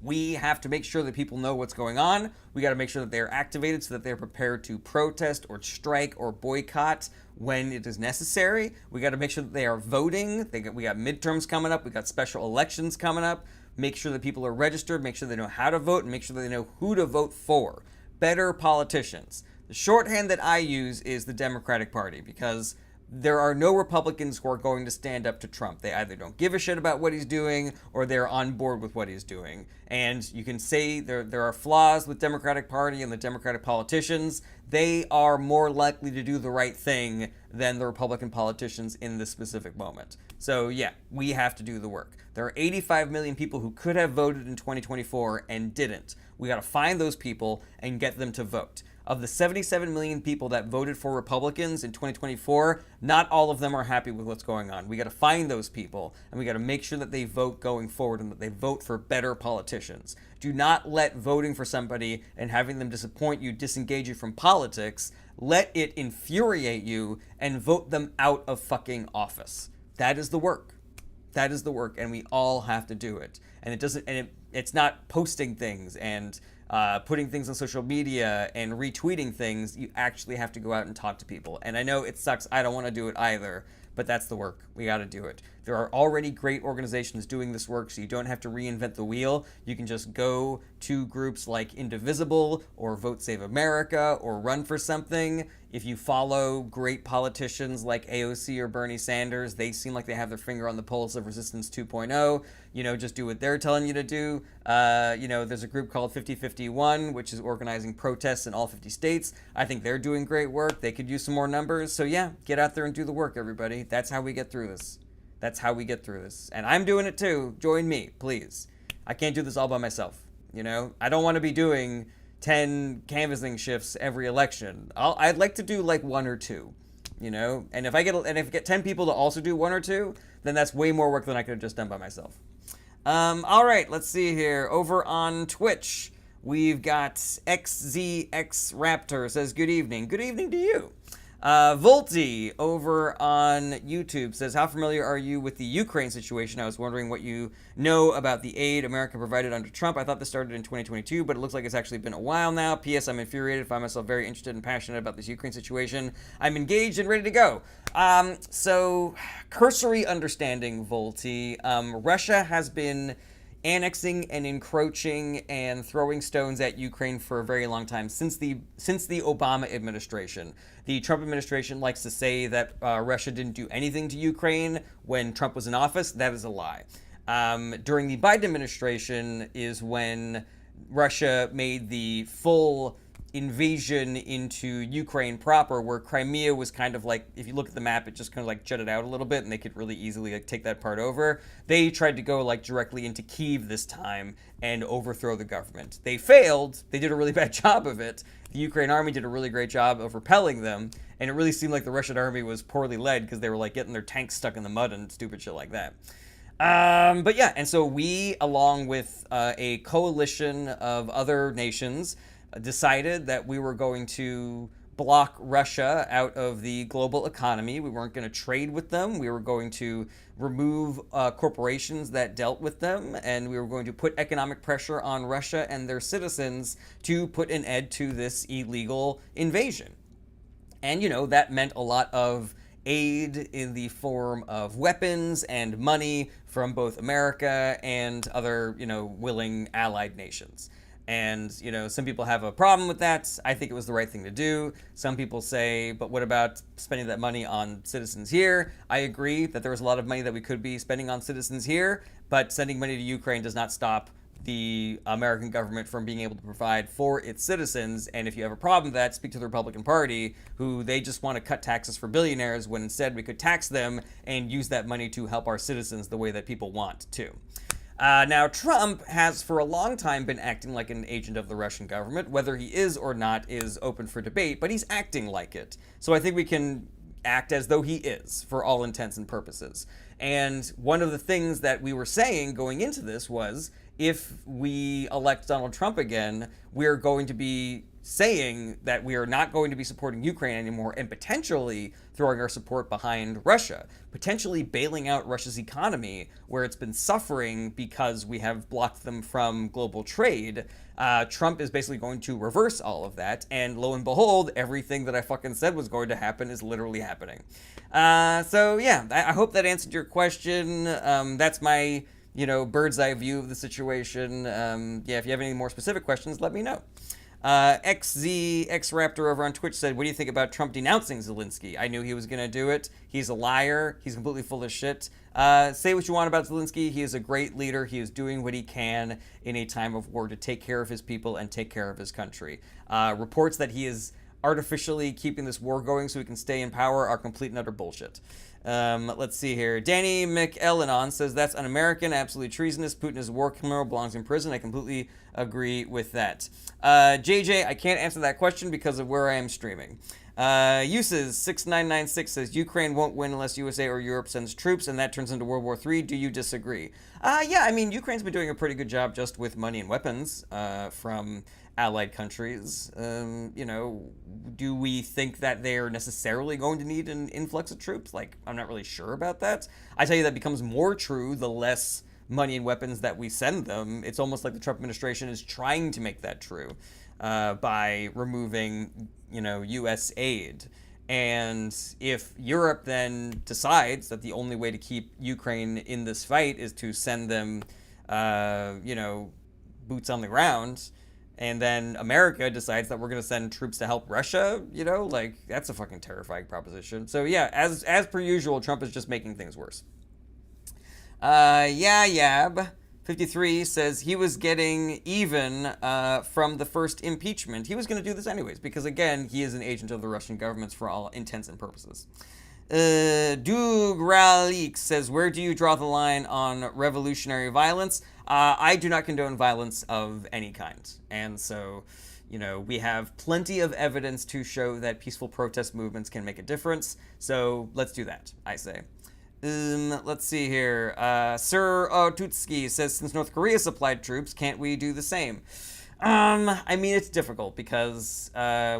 We have to make sure that people know what's going on. We got to make sure that they're activated so that they're prepared to protest or strike or boycott when it is necessary. We got to make sure that they are voting. We got midterms coming up. We got special elections coming up. Make sure that people are registered. Make sure they know how to vote and make sure that they know who to vote for. Better politicians. The shorthand that I use is the Democratic Party because there are no Republicans who are going to stand up to Trump. They either don't give a shit about what he's doing or they're on board with what he's doing. And you can say there are flaws with Democratic Party and the Democratic politicians. They are more likely to do the right thing than the Republican politicians in this specific moment. So yeah, we have to do the work. There are 85 million people who could have voted in 2024 and didn't. We got to find those people and get them to vote. Of the 77 million people that voted for Republicans in 2024, not all of them are happy with what's going on. We got to find those people, and we got to make sure that they vote going forward and that they vote for better politicians. Do not let voting for somebody and having them disappoint you disengage you from politics. Let it infuriate you and vote them out of fucking office. That is the work. That is the work, and we all have to do it. And it doesn't. And it's not posting things and putting things on social media and retweeting things. You actually have to go out and talk to people. And I know it sucks. I don't want to do it either, but that's the work. We got to do it. There are already great organizations doing this work, so you don't have to reinvent the wheel. You can just go to groups like Indivisible or Vote Save America or Run for Something. If you follow great politicians like AOC or Bernie Sanders, they seem like they have their finger on the pulse of Resistance 2.0. Just do what they're telling you to do. There's a group called 5051, which is organizing protests in all 50 states. I think they're doing great work. They could use some more numbers. So yeah, get out there and do the work, everybody. That's how we get through this. That's how we get through this. And I'm doing it too. Join me, please. I can't do this all by myself. I don't want to be doing 10 canvassing shifts every election. I'd like to do like one or two, and if I get 10 people to also do one or two, then that's way more work than I could have just done by myself. All right, let's see here. Over on Twitch, we've got XZX Raptor says, good evening. Good evening to you. Volti over on YouTube says, how familiar are you with the Ukraine situation? I was wondering what you know about the aid America provided under Trump. I thought this started in 2022, but it looks like it's actually been a while now. P.S. I'm infuriated. Find myself very interested and passionate about this Ukraine situation. I'm engaged and ready to go. So cursory understanding, Volti. Russia has been annexing and encroaching and throwing stones at Ukraine for a very long time, since the Obama administration. The Trump administration likes to say that Russia didn't do anything to Ukraine when Trump was in office. That is a lie. During the Biden administration is when Russia made the full invasion into Ukraine proper, where Crimea was kind of like, if you look at the map, it just kind of like jutted out a little bit and they could really easily like take that part over. They tried to go like directly into Kyiv this time and overthrow the government. They failed. They did a really bad job of it. The Ukraine army did a really great job of repelling them, and it really seemed like the Russian army was poorly led because they were like getting their tanks stuck in the mud and stupid shit like that. But yeah, and so we, along with a coalition of other nations, decided that we were going to block Russia out of the global economy. We weren't going to trade with them. We were going to remove corporations that dealt with them, and we were going to put economic pressure on Russia and their citizens to put an end to this illegal invasion. And, that meant a lot of aid in the form of weapons and money from both America and other, willing allied nations. And, some people have a problem with that. I think it was the right thing to do. Some people say, but what about spending that money on citizens here? I agree that there was a lot of money that we could be spending on citizens here, but sending money to Ukraine does not stop the American government from being able to provide for its citizens. And if you have a problem with that, speak to the Republican Party, who they just want to cut taxes for billionaires when instead we could tax them and use that money to help our citizens the way that people want to. Now, Trump has for a long time been acting like an agent of the Russian government. Whether he is or not is open for debate, but he's acting like it. So I think we can act as though he is, for all intents and purposes. And one of the things that we were saying going into this was, if we elect Donald Trump again, we're going to be saying that we are not going to be supporting Ukraine anymore and potentially throwing our support behind Russia, potentially bailing out Russia's economy where it's been suffering because we have blocked them from global trade. Trump is basically going to reverse all of that, and lo and behold, everything that I fucking said was going to happen is literally happening. So yeah, I hope that answered your question. That's my bird's eye view of the situation. If you have any more specific questions, let me know. XZXRaptor over on Twitch said, what do you think about Trump denouncing Zelensky? I knew he was going to do it. He's a liar. He's completely full of shit. Say what you want about Zelensky. He is a great leader. He is doing what he can in a time of war to take care of his people and take care of his country. Reports that he is artificially keeping this war going so he can stay in power are complete and utter bullshit. Let's see here. Danny McEllenon says, that's un-American, absolutely treasonous. Putin is a war criminal, belongs in prison. I completely agree with that. JJ, I can't answer that question because of where I am streaming. Uses6996 says, Ukraine won't win unless USA or Europe sends troops, and that turns into World War III. Do you disagree? Ukraine's been doing a pretty good job just with money and weapons from allied countries. Do we think that they're necessarily going to need an influx of troops? I'm not really sure about that. I tell you, that becomes more true the less money and weapons that we send them. It's almost like the Trump administration is trying to make that true by removing, U.S. aid. And if Europe then decides that the only way to keep Ukraine in this fight is to send them, boots on the ground, and then America decides that we're going to send troops to help Russia, that's a fucking terrifying proposition. So yeah, as per usual, Trump is just making things worse. Yab53 says he was getting even from the first impeachment. He was going to do this anyways, because again, he is an agent of the Russian government for all intents and purposes. Dugralik says, where do you draw the line on revolutionary violence? I do not condone violence of any kind. And so, we have plenty of evidence to show that peaceful protest movements can make a difference. So let's do that, I say. Let's see here. Sir Otutski says, since North Korea supplied troops, can't we do the same? It's difficult because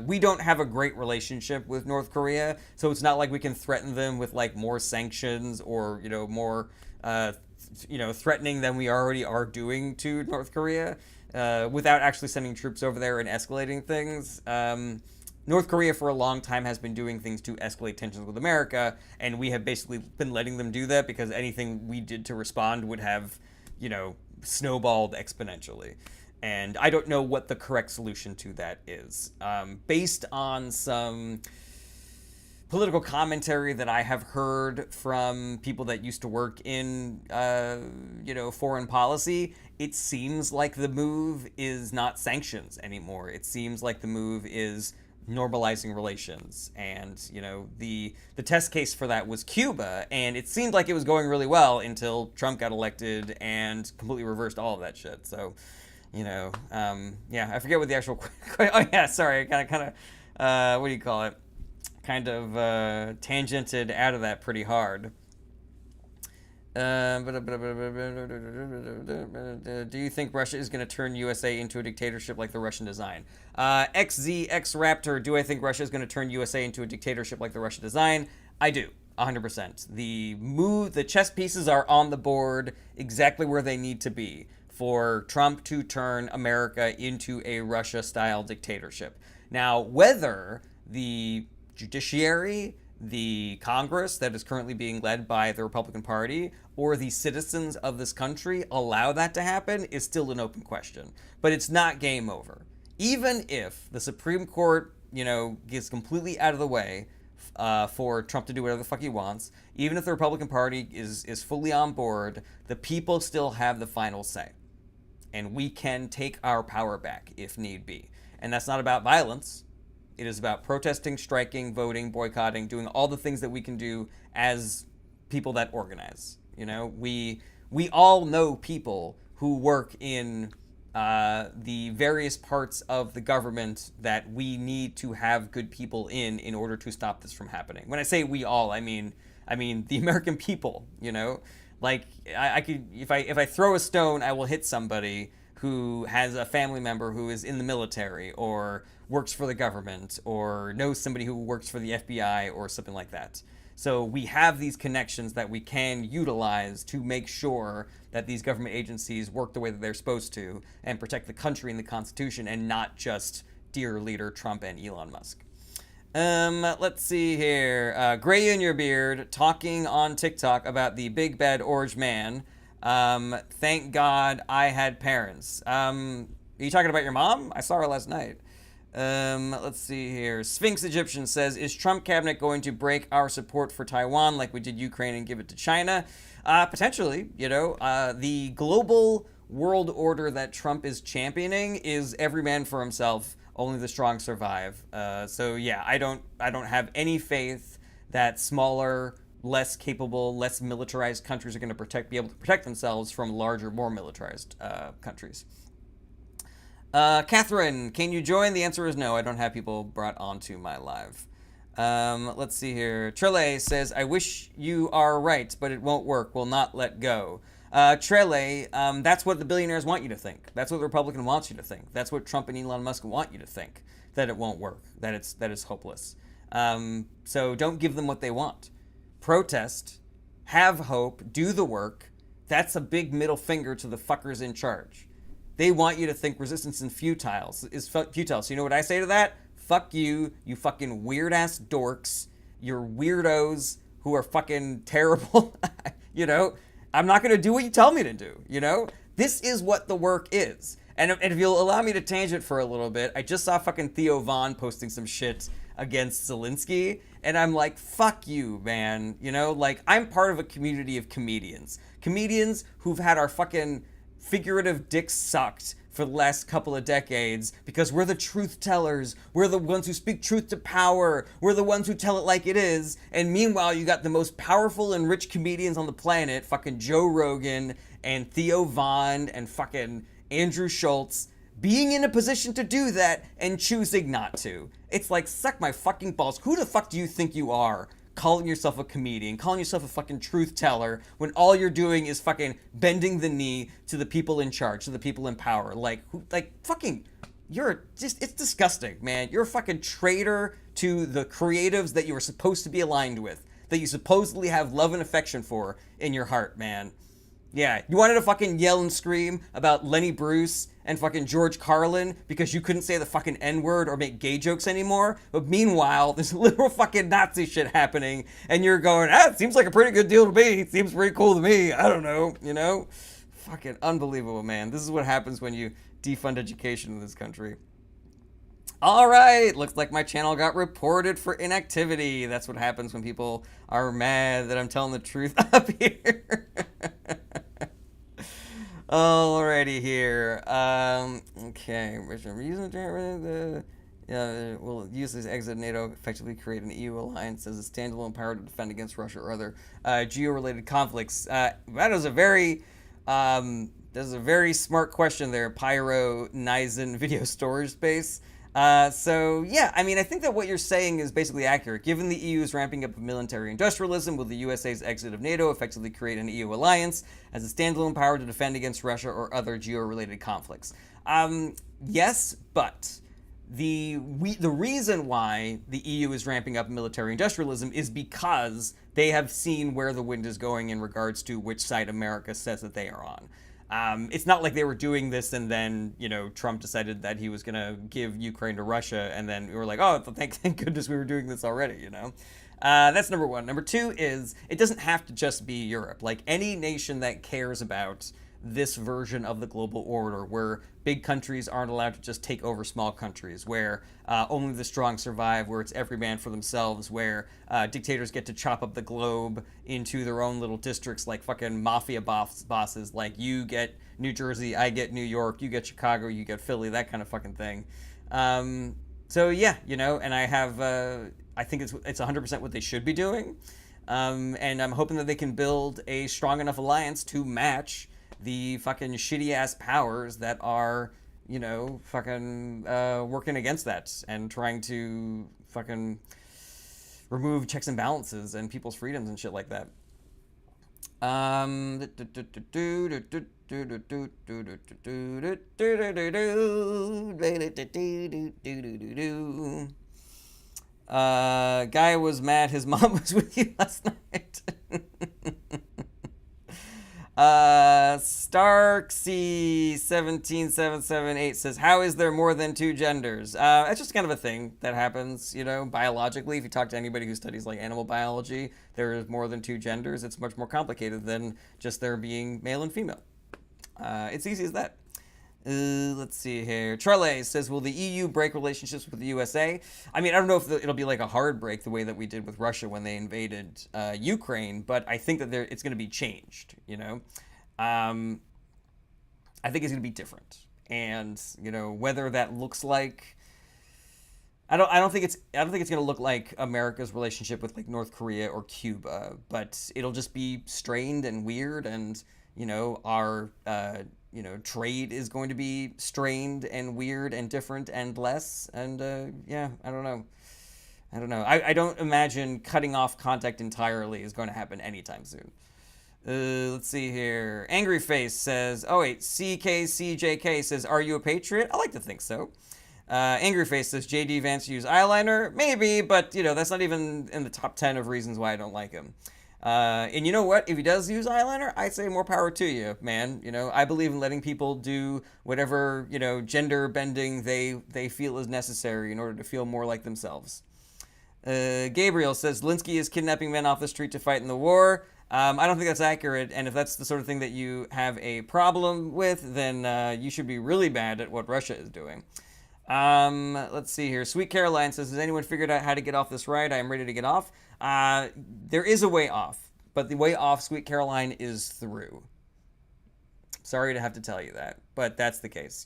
we don't have a great relationship with North Korea, so it's not like we can threaten them with more sanctions or more threatening than we already are doing to North Korea without actually sending troops over there and escalating things. North Korea for a long time has been doing things to escalate tensions with America, and we have basically been letting them do that because anything we did to respond would have, snowballed exponentially. And I don't know what the correct solution to that is. Based on some political commentary that I have heard from people that used to work in, foreign policy, it seems like the move is not sanctions anymore. It seems like the move is normalizing relations. And, the test case for that was Cuba, and it seemed like it was going really well until Trump got elected and completely reversed all of that shit. So, I forget what the actual, oh yeah, sorry, I kind of, what do you call it? Kind of tangented out of that pretty hard. Do you think Russia is going to turn USA into a dictatorship like the Russian design? XZX Raptor, do I think Russia is going to turn USA into a dictatorship like the Russian design? I do. 100%. The chess pieces are on the board exactly where they need to be for Trump to turn America into a Russia-style dictatorship. Now, whether the judiciary, the Congress that is currently being led by the Republican Party, or the citizens of this country allow that to happen is still an open question. But it's not game over. Even if the Supreme Court, gets completely out of the way for Trump to do whatever the fuck he wants, even if the Republican Party is fully on board, the people still have the final say. And we can take our power back if need be. And that's not about violence. It is about protesting, striking, voting, boycotting, doing all the things that we can do as people that organize. We all know people who work in the various parts of the government that we need to have good people in order to stop this from happening. When I say we all, I mean the American people. Like I could, if I throw a stone, I will hit somebody who has a family member who is in the military or works for the government or knows somebody who works for the FBI or something like that. So we have these connections that we can utilize to make sure that these government agencies work the way that they're supposed to and protect the country and the Constitution and not just dear leader Trump and Elon Musk. Let's see here. Gray in your beard talking on TikTok about the big bad orange man. Thank God I had parents. Are you talking about your mom? I saw her last night. Let's see here. Sphinx Egyptian says, is Trump cabinet going to break our support for Taiwan like we did Ukraine and give it to China? Potentially, the global world order that Trump is championing is every man for himself, only the strong survive. So yeah, I don't have any faith that smaller, less capable, less militarized countries are going to be able to protect themselves from larger, more militarized countries. Catherine, can you join? The answer is no. I don't have people brought onto my live. Let's see here. Trele says, I wish you are right, but it won't work. Will not let go. Trele, that's what the billionaires want you to think. That's what the Republican wants you to think. That's what Trump and Elon Musk want you to think, that it won't work, that it's hopeless. So don't give them what they want. Protest, have hope, do the work. That's a big middle finger to the fuckers in charge. They want you to think resistance is futile. So you know what I say to that? Fuck you, you fucking weird-ass dorks. You're weirdos who are fucking terrible. I'm not going to do what you tell me to do, This is what the work is. And if you'll allow me to tangent for a little bit, I just saw fucking Theo Von posting some shit against Zelensky, and I'm like, fuck you, man. I'm part of a community of comedians. Comedians who've had our fucking figurative dicks sucked for the last couple of decades because we're the truth tellers. We're the ones who speak truth to power. We're the ones who tell it like it is. And meanwhile, you got the most powerful and rich comedians on the planet, fucking Joe Rogan and Theo Von and fucking Andrew Schultz, being in a position to do that and choosing not to. It's like, suck my fucking balls. Who the fuck do you think you are? Calling yourself a comedian, calling yourself a fucking truth teller, when all you're doing is fucking bending the knee to the people in charge, to the people in power. It's disgusting, man. You're a fucking traitor to the creatives that you were supposed to be aligned with, that you supposedly have love and affection for in your heart, man. Yeah, you wanted to fucking yell and scream about Lenny Bruce and fucking George Carlin because you couldn't say the fucking N-word or make gay jokes anymore. But meanwhile, there's literal fucking Nazi shit happening, and you're going, it seems like a pretty good deal to me. It seems pretty cool to me. I don't know, Fucking unbelievable, man. This is what happens when you defund education in this country. All right, looks like my channel got reported for inactivity. That's what happens when people are mad that I'm telling the truth up here. Alrighty here. Okay. We'll use this exit NATO, effectively create an EU alliance as a standalone power to defend against Russia or other geo-related conflicts. That is a very smart question there, Pyro Nizen Video Storage Space. So yeah, I mean, I think that what you're saying is basically accurate. Given the EU is ramping up military industrialism, will the USA's exit of NATO effectively create an EU alliance as a standalone power to defend against Russia or other geo-related conflicts? Yes, but the reason why the EU is ramping up military industrialism is because they have seen where the wind is going in regards to which side America says that they are on. It's not like they were doing this and then, Trump decided that he was going to give Ukraine to Russia and then we were like, oh, thank goodness we were doing this already. That's number one. Number two is it doesn't have to just be Europe. Like any nation that cares about this version of the global order where big countries aren't allowed to just take over small countries, where only the strong survive, where it's every man for themselves, where dictators get to chop up the globe into their own little districts like fucking mafia bosses, like you get New Jersey, I get New York, you get Chicago, you get Philly, that kind of fucking thing. So yeah, and I think it's 100% what they should be doing. And I'm hoping that they can build a strong enough alliance to match the fucking shitty ass powers that are, fucking working against that and trying to fucking remove checks and balances and people's freedoms and shit like that. Guy was mad his mom was with you last night. Starksy17778 says, how is there more than two genders? It's just kind of a thing that happens, biologically. If you talk to anybody who studies like animal biology, there is more than two genders. It's much more complicated than just there being male and female. It's easy as that. Let's see here. Trele says, will the EU break relationships with the USA? I mean, I don't know if it'll be like a hard break the way that we did with Russia when they invaded Ukraine, but I think that it's going to be changed, I think it's going to be different. And, whether that looks like... I don't think it's going to look like America's relationship with like North Korea or Cuba, but it'll just be strained and weird, and our trade is going to be strained and weird and different and less. And I don't know. I don't imagine cutting off contact entirely is going to happen anytime soon. Let's see here. Angry Face says, oh wait, CKCJK says, are you a patriot? I like to think so. Angry Face says, JD Vance use eyeliner? Maybe, but that's not even in the top 10 of reasons why I don't like him. And you know what? If he does use eyeliner, I say more power to you, man. I believe in letting people do whatever, gender bending they feel is necessary in order to feel more like themselves. Gabriel says, Zelensky is kidnapping men off the street to fight in the war. I don't think that's accurate, and if that's the sort of thing that you have a problem with, then you should be really bad at what Russia is doing. Let's see here. Sweet Caroline says, has anyone figured out how to get off this ride? I am ready to get off. There is a way off, but the way off, Sweet Caroline, is through. Sorry to have to tell you that, but that's the case.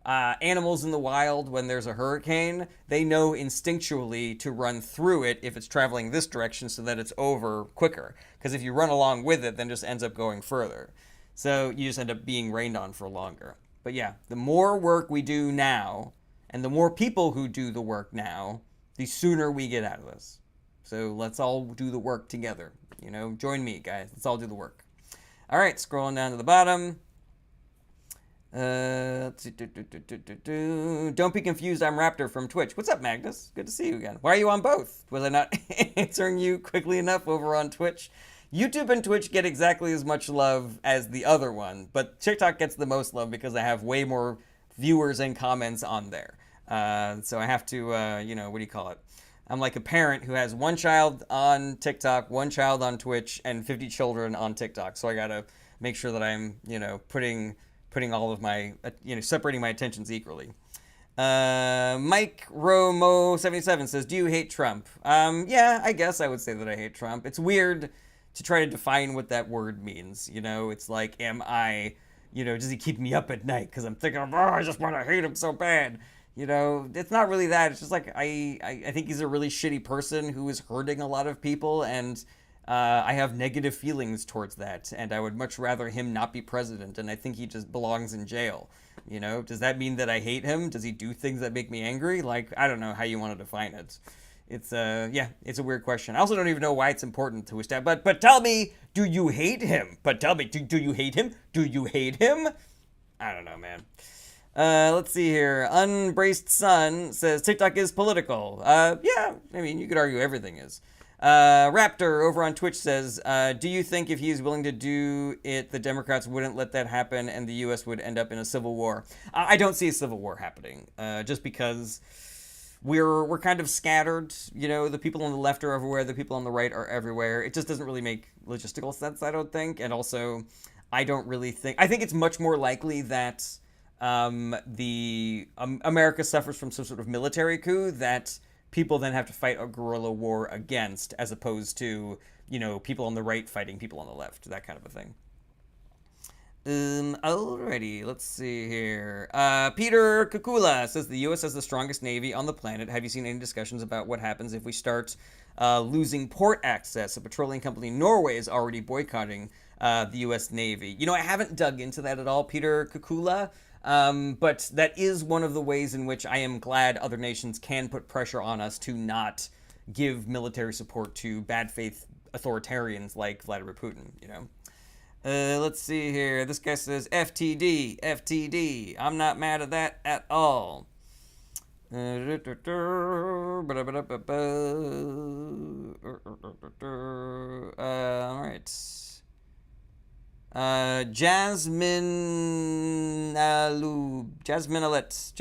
Animals in the wild, when there's a hurricane, they know instinctually to run through it if it's traveling this direction so that it's over quicker. Because if you run along with it, then it just ends up going further. So you just end up being rained on for longer. But yeah, the more work we do now, and the more people who do the work now, the sooner we get out of this. So let's all do the work together. Join me, guys. Let's all do the work. All right, scrolling down to the bottom. Let's see. Don't be confused. I'm Raptor from Twitch. What's up, Magnus? Good to see you again. Why are you on both? Was I not answering you quickly enough over on Twitch? YouTube and Twitch get exactly as much love as the other one, but TikTok gets the most love because I have way more viewers and comments on there. So I have to, what do you call it? I'm like a parent who has one child on TikTok, one child on Twitch, and 50 children on TikTok. So I gotta make sure that I'm, putting all of my, separating my attentions equally. Mike Romo77 says, do you hate Trump? Yeah, I guess I would say that I hate Trump. It's weird to try to define what that word means. It's like, am I, does he keep me up at night? Because I'm thinking, I just want to hate him so bad. It's not really that. It's just like, I think he's a really shitty person who is hurting a lot of people, and I have negative feelings towards that, and I would much rather him not be president, and I think he just belongs in jail. You know, does that mean that I hate him? Does he do things that make me angry? Like, I don't know how you want to define it. It's yeah, it's a weird question. I also don't even know why it's important to establish. But tell me, do you hate him? But tell me, do you hate him? Do you hate him? I don't know, man. Let's see here. Unbraced Sun says TikTok is political. Yeah, I mean, you could argue everything is. Raptor over on Twitch says, do you think if he's willing to do it, the Democrats wouldn't let that happen and the U.S. would end up in a civil war? I don't see a civil war happening, just because we're kind of scattered. You know, the people on the left are everywhere, the people on the right are everywhere. It just doesn't really make logistical sense, I don't think. And also, I don't really think... I think it's much more likely that America suffers from some sort of military coup that people then have to fight a guerrilla war against, as opposed to, you know, people on the right fighting people on the left, that kind of a thing. Alrighty, let's see here. Peter Kukula says the U.S. has the strongest navy on the planet. Have you seen any discussions about what happens if we start losing port access? A petroleum company in Norway is already boycotting the U.S. Navy. You know, I haven't dug into that at all, Peter Kukula. But that is one of the ways in which I am glad other nations can put pressure on us to not give military support to bad faith authoritarians like Vladimir Putin, you know? Let's see here. This guy says, FTD, FTD. I'm not mad at that at all. All right. Jasmine Alouette.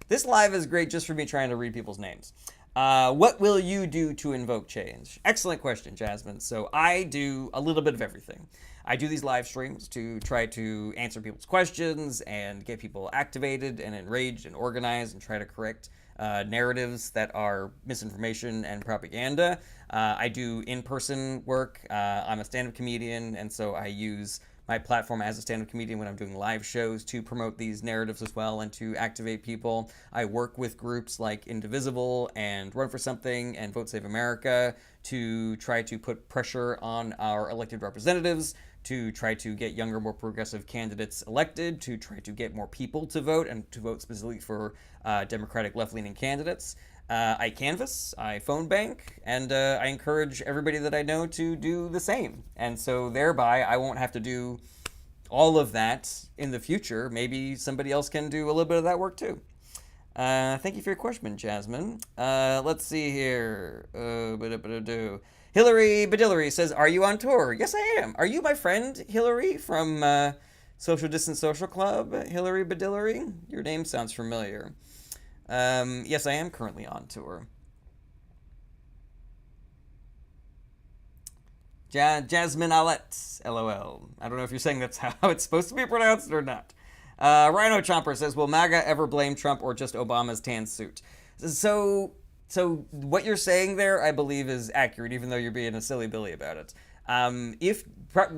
This live is great just for me trying to read people's names. What will you do to invoke change? Excellent question, Jasmine. So I do a little bit of everything. I do these live streams to try to answer people's questions and get people activated and enraged and organized and try to correct narratives that are misinformation and propaganda. I do in-person work. I'm a stand-up comedian, and so I use my platform as a stand-up comedian when I'm doing live shows to promote these narratives as well and to activate people. I work with groups like Indivisible and Run for Something and Vote Save America to try to put pressure on our elected representatives, to try to get younger, more progressive candidates elected, to try to get more people to vote and to vote specifically for Democratic left-leaning candidates. I canvass, I phone bank, and I encourage everybody that I know to do the same. And so thereby, I won't have to do all of that in the future. Maybe somebody else can do a little bit of that work too. Thank you for your question, Jasmine. Let's see here. Hillary Badillery says, are you on tour? Yes, I am. Are you my friend, Hillary, from Social Distance Social Club? Hillary Badillery? Your name sounds familiar. Yes, I am currently on tour. Jasmine Alette, LOL. I don't know if you're saying that's how it's supposed to be pronounced or not. Rhino Chomper says, will MAGA ever blame Trump or just Obama's tan suit? So what you're saying there, I believe, is accurate, even though you're being a silly Billy about it. If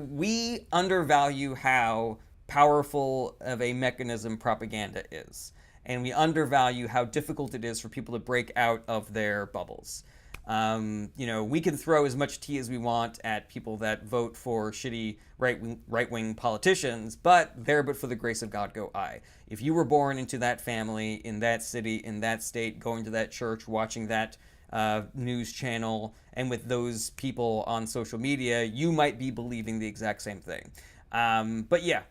we undervalue how powerful of a mechanism propaganda is, and we undervalue how difficult it is for people to break out of their bubbles. You know, we can throw as much tea as we want at people that vote for shitty right-wing politicians, but there but for the grace of God go I. If you were born into that family, in that city, in that state, going to that church, watching that news channel, and with those people on social media, you might be believing the exact same thing. But yeah,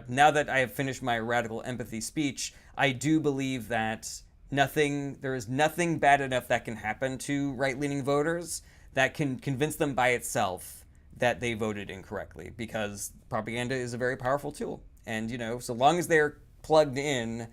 now that I have finished my radical empathy speech, I do believe that there is nothing bad enough that can happen to right-leaning voters that can convince them by itself that they voted incorrectly, because propaganda is a very powerful tool. And, you know, so long as they're plugged in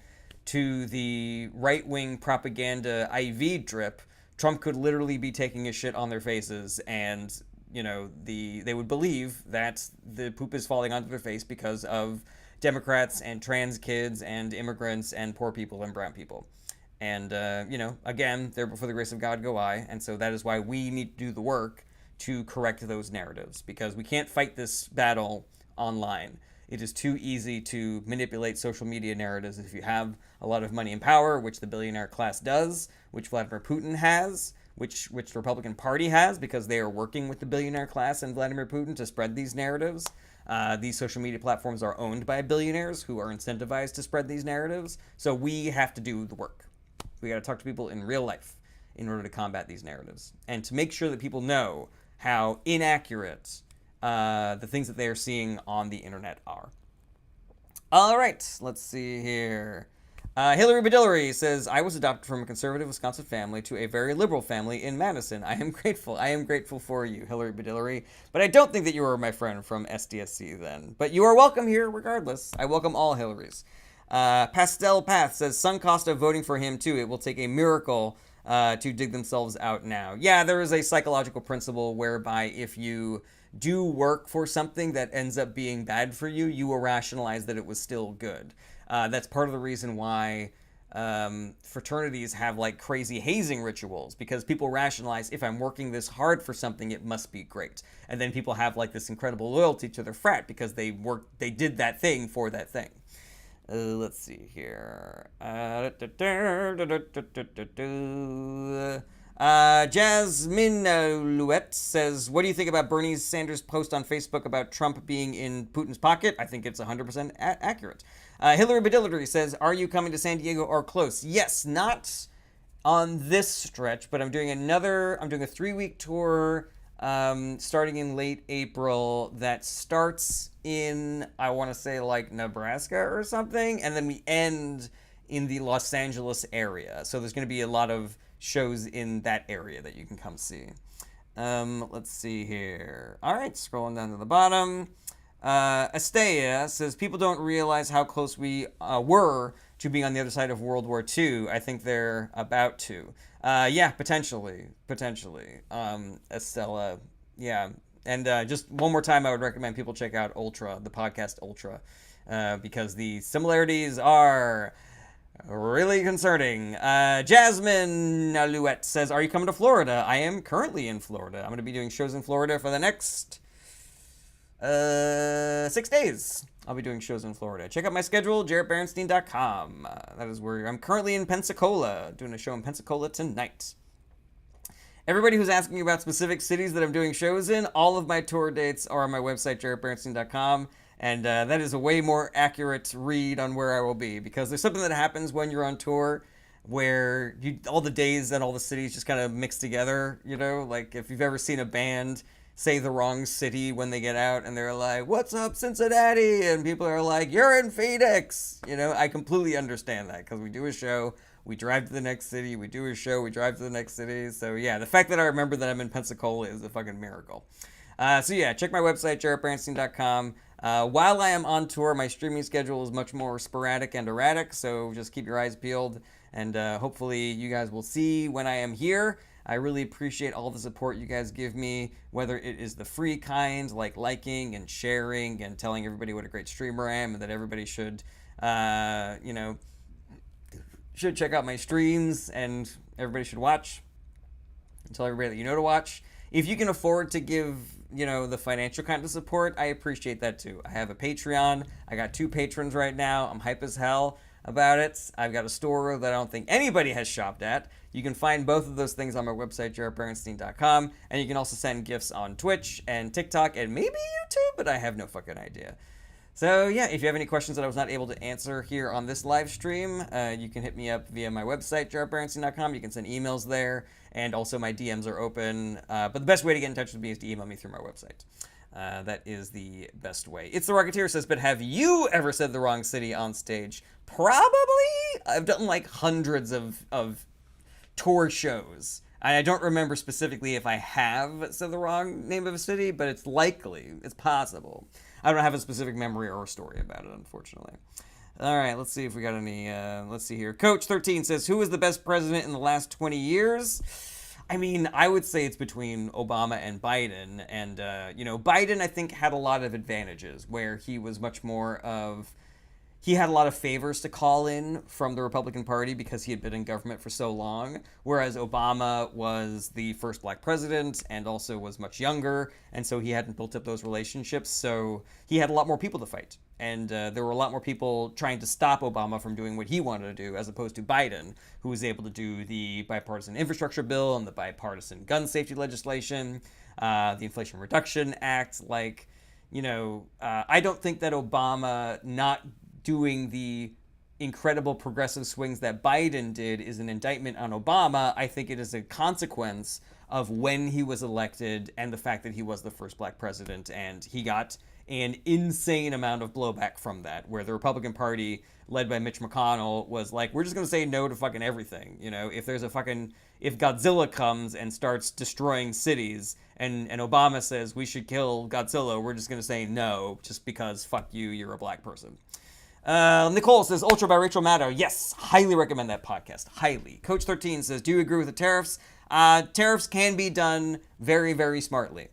to the right-wing propaganda IV drip, Trump could literally be taking a shit on their faces, and, you know, they would believe that the poop is falling onto their face because of Democrats and trans kids and immigrants and poor people and brown people. And, you know, again, there before the grace of God go I. And so that is why we need to do the work to correct those narratives, because we can't fight this battle online. It is too easy to manipulate social media narratives if you have a lot of money and power, which the billionaire class does, which Vladimir Putin has, which the Republican Party has, because they are working with the billionaire class and Vladimir Putin to spread these narratives. These social media platforms are owned by billionaires who are incentivized to spread these narratives. So we have to do the work. We got to talk to people in real life in order to combat these narratives and to make sure that people know how inaccurate the things that they are seeing on the internet are. All right, let's see here. Hillary Badillery says, I was adopted from a conservative Wisconsin family to a very liberal family in Madison. I am grateful. I am grateful for you, Hillary Badillery. But I don't think that you are my friend from SDSC then. But you are welcome here regardless. I welcome all Hillarys. Pastel Path says, sunk cost of voting for him too. It will take a miracle to dig themselves out now. Yeah, there is a psychological principle whereby if you do work for something that ends up being bad for you, you will rationalize that it was still good. That's part of the reason why fraternities have like crazy hazing rituals, because people rationalize, if I'm working this hard for something, it must be great. And then people have like this incredible loyalty to their frat because they did that thing for that thing. Let's see here. Jasmine Luette says, what do you think about Bernie Sanders' post on Facebook about Trump being in Putin's pocket? I think it's 100% accurate. Hillary Badillery says, are you coming to San Diego or close? Yes, not on this stretch, but I'm doing a 3-week tour starting in late April that starts in, I want to say like Nebraska or something, and then we end in the Los Angeles area. So there's going to be a lot of shows in that area that you can come see. Let's see here. All right, scrolling down to the bottom. Astea says, people don't realize how close we were to being on the other side of World War II. I think they're about to. Yeah, potentially. Estella, yeah. And just one more time, I would recommend people check out Ultra, the podcast Ultra, because the similarities are really concerning. Jasmine Alouette says, are you coming to Florida? I am currently in Florida. I'm going to be doing shows in Florida for the next 6 days. I'll be doing shows in Florida. Check out my schedule, jarrettberenstein.com. That is where I'm currently in Pensacola, doing a show in Pensacola tonight. Everybody who's asking about specific cities that I'm doing shows in, all of my tour dates are on my website, jarrettberenstein.com. And that is a way more accurate read on where I will be, because there's something that happens when you're on tour where all the days and all the cities just kind of mix together, you know? Like if you've ever seen a band say the wrong city when they get out and they're like, what's up, Cincinnati? And people are like, you're in Phoenix. You know, I completely understand that, because we do a show, we drive to the next city, we do a show, we drive to the next city. So yeah, the fact that I remember that I'm in Pensacola is a fucking miracle. So yeah, check my website, jarrettberenstein.com. While I am on tour, my streaming schedule is much more sporadic and erratic, so just keep your eyes peeled, and hopefully you guys will see when I am here. I really appreciate all the support you guys give me, whether it is the free kind, like liking and sharing and telling everybody what a great streamer I am and that everybody should, should check out my streams and everybody should watch. Tell everybody that you know to watch. If you can afford to give, the financial kind of support, I appreciate that too. I have a Patreon. I got 2 patrons right now. I'm hype as hell about it. I've got a store that I don't think anybody has shopped at. You can find both of those things on my website, jarrettberenstein.com, and you can also send gifts on Twitch and TikTok and maybe YouTube, but I have no fucking idea. So yeah, if you have any questions that I was not able to answer here on this live stream, you can hit me up via my website, jarrettberenstein.com. You can send emails there, and also my DMs are open. But the best way to get in touch with me is to email me through my website. That is the best way. It's the Rocketeer says, but have you ever said the wrong city on stage? Probably. I've done like hundreds of tour shows. I don't remember specifically if I have said the wrong name of a city, but it's likely. It's possible. I don't have a specific memory or a story about it, unfortunately. All right, let's see if we got any. Let's see here. Coach13 says, who is the best president in the last 20 years? I mean, I would say it's between Obama and Biden. And, Biden, I think, had a lot of advantages where he was much more of... he had a lot of favors to call in from the Republican Party because he had been in government for so long, whereas Obama was the first black president and also was much younger, and so he hadn't built up those relationships, so he had a lot more people to fight. And there were a lot more people trying to stop Obama from doing what he wanted to do, as opposed to Biden, who was able to do the bipartisan infrastructure bill and the bipartisan gun safety legislation, the Inflation Reduction Act. I don't think that Obama not doing the incredible progressive swings that Biden did is an indictment on Obama. I think it is a consequence of when he was elected and the fact that he was the first black president, and he got an insane amount of blowback from that, where the Republican Party, led by Mitch McConnell, was like, we're just going to say no to fucking everything. If Godzilla comes and starts destroying cities and Obama says we should kill Godzilla, we're just going to say no, just because fuck you, you're a black person. Nicole says, Ultra by Rachel Maddow. Yes, highly recommend that podcast. Highly. Coach 13 says, do you agree with the tariffs? Tariffs can be done very, very smartly.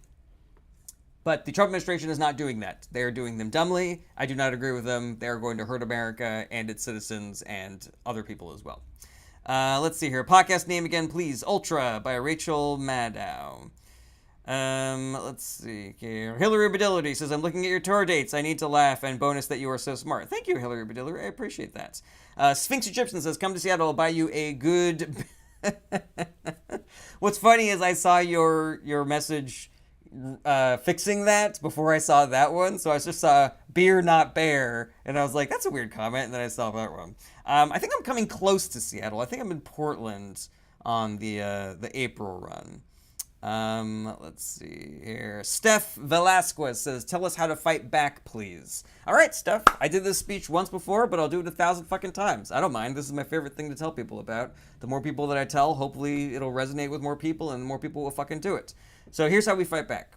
But the Trump administration is not doing that. They are doing them dumbly. I do not agree with them. They are going to hurt America and its citizens and other people as well. Let's see here. Podcast name again, please. Ultra by Rachel Maddow. Let's see here. Hillary Badility says, I'm looking at your tour dates. I need to laugh, and bonus that you are so smart. Thank you, Hillary Badility. I appreciate that. Sphinx Egyptian says, come to Seattle. I'll buy you a good... What's funny is I saw your message fixing that before I saw that one. So I just saw beer, not bear. And I was like, that's a weird comment. And then I saw that one. I think I'm coming close to Seattle. I think I'm in Portland on the April run. Let's see here. Steph Velasquez says, tell us how to fight back, please. All right, Steph. I did this speech once before, but I'll do it 1,000 fucking times. I don't mind. This is my favorite thing to tell people about. The more people that I tell, hopefully it'll resonate with more people, and more people will fucking do it. So here's how we fight back.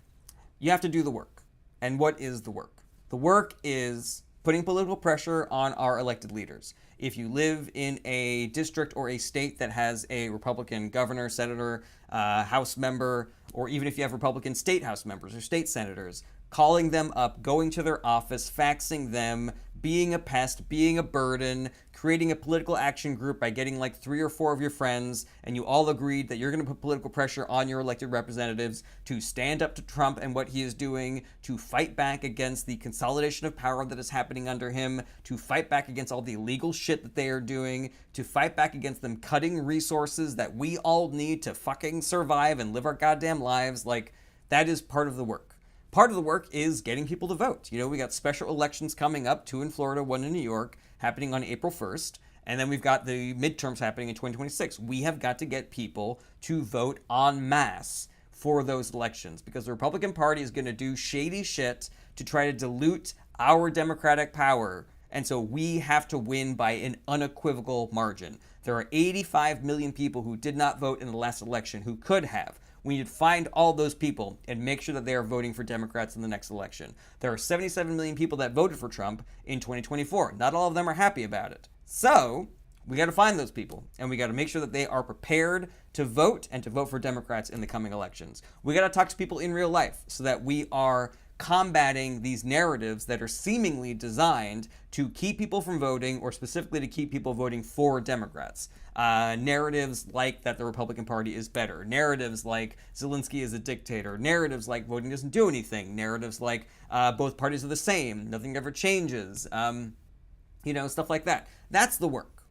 You have to do the work. And what is the work? The work is putting political pressure on our elected leaders. If you live in a district or a state that has a Republican governor, senator, House member, or even if you have Republican state House members or state senators, calling them up, going to their office, faxing them, being a pest, being a burden, creating a political action group by getting like 3 or 4 of your friends, and you all agreed that you're going to put political pressure on your elected representatives to stand up to Trump and what he is doing, to fight back against the consolidation of power that is happening under him, to fight back against all the illegal shit that they are doing, to fight back against them cutting resources that we all need to fucking survive and live our goddamn lives. Like, that is part of the work. Part of the work is getting people to vote. We got special elections coming up, 2 in Florida, 1 in New York, happening on April 1st. And then we've got the midterms happening in 2026. We have got to get people to vote en masse for those elections, because the Republican Party is going to do shady shit to try to dilute our democratic power. And so we have to win by an unequivocal margin. There are 85 million people who did not vote in the last election who could have. We need to find all those people and make sure that they are voting for Democrats in the next election. There are 77 million people that voted for Trump in 2024. Not all of them are happy about it. So we got to find those people, and we got to make sure that they are prepared to vote and to vote for Democrats in the coming elections. We got to talk to people in real life so that we are combating these narratives that are seemingly designed to keep people from voting, or specifically to keep people voting for Democrats. Narratives like that the Republican Party is better. Narratives like Zelensky is a dictator. Narratives like voting doesn't do anything. Narratives like both parties are the same. Nothing ever changes. Stuff like that. That's the work.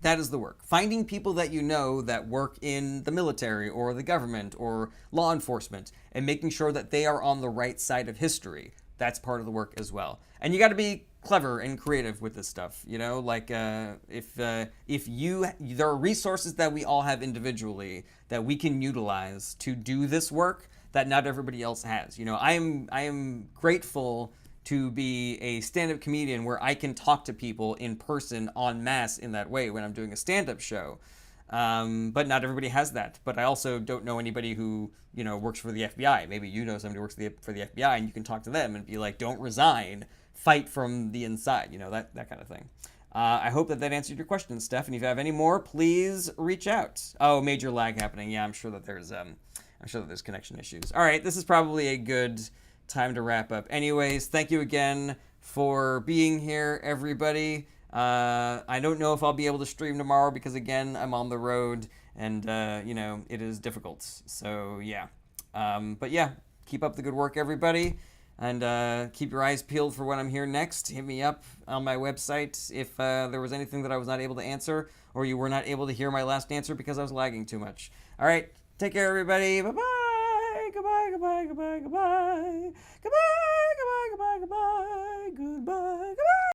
That is the work. Finding people that you know that work in the military or the government or law enforcement and making sure that they are on the right side of history. That's part of the work as well. And you got to be clever and creative with this stuff. If there are resources that we all have individually that we can utilize to do this work that not everybody else has. I am grateful to be a stand-up comedian where I can talk to people in person en masse in that way when I'm doing a stand-up show. But not everybody has that. But I also don't know anybody who, works for the FBI. Maybe you know somebody who works for the FBI, and you can talk to them and be like, don't resign, fight from the inside, that kind of thing. I hope that answered your question, Steph. And if you have any more, please reach out. Oh, major lag happening. Yeah, I'm sure that there's connection issues. All right, this is probably a good time to wrap up. Anyways, thank you again for being here, everybody. I don't know if I'll be able to stream tomorrow because, again, I'm on the road and, it is difficult. So, yeah. But, yeah, keep up the good work, everybody. And keep your eyes peeled for when I'm here next. Hit me up on my website if there was anything that I was not able to answer or you were not able to hear my last answer because I was lagging too much. All right. Take care, everybody. Bye-bye. Goodbye, goodbye, goodbye, goodbye. Goodbye.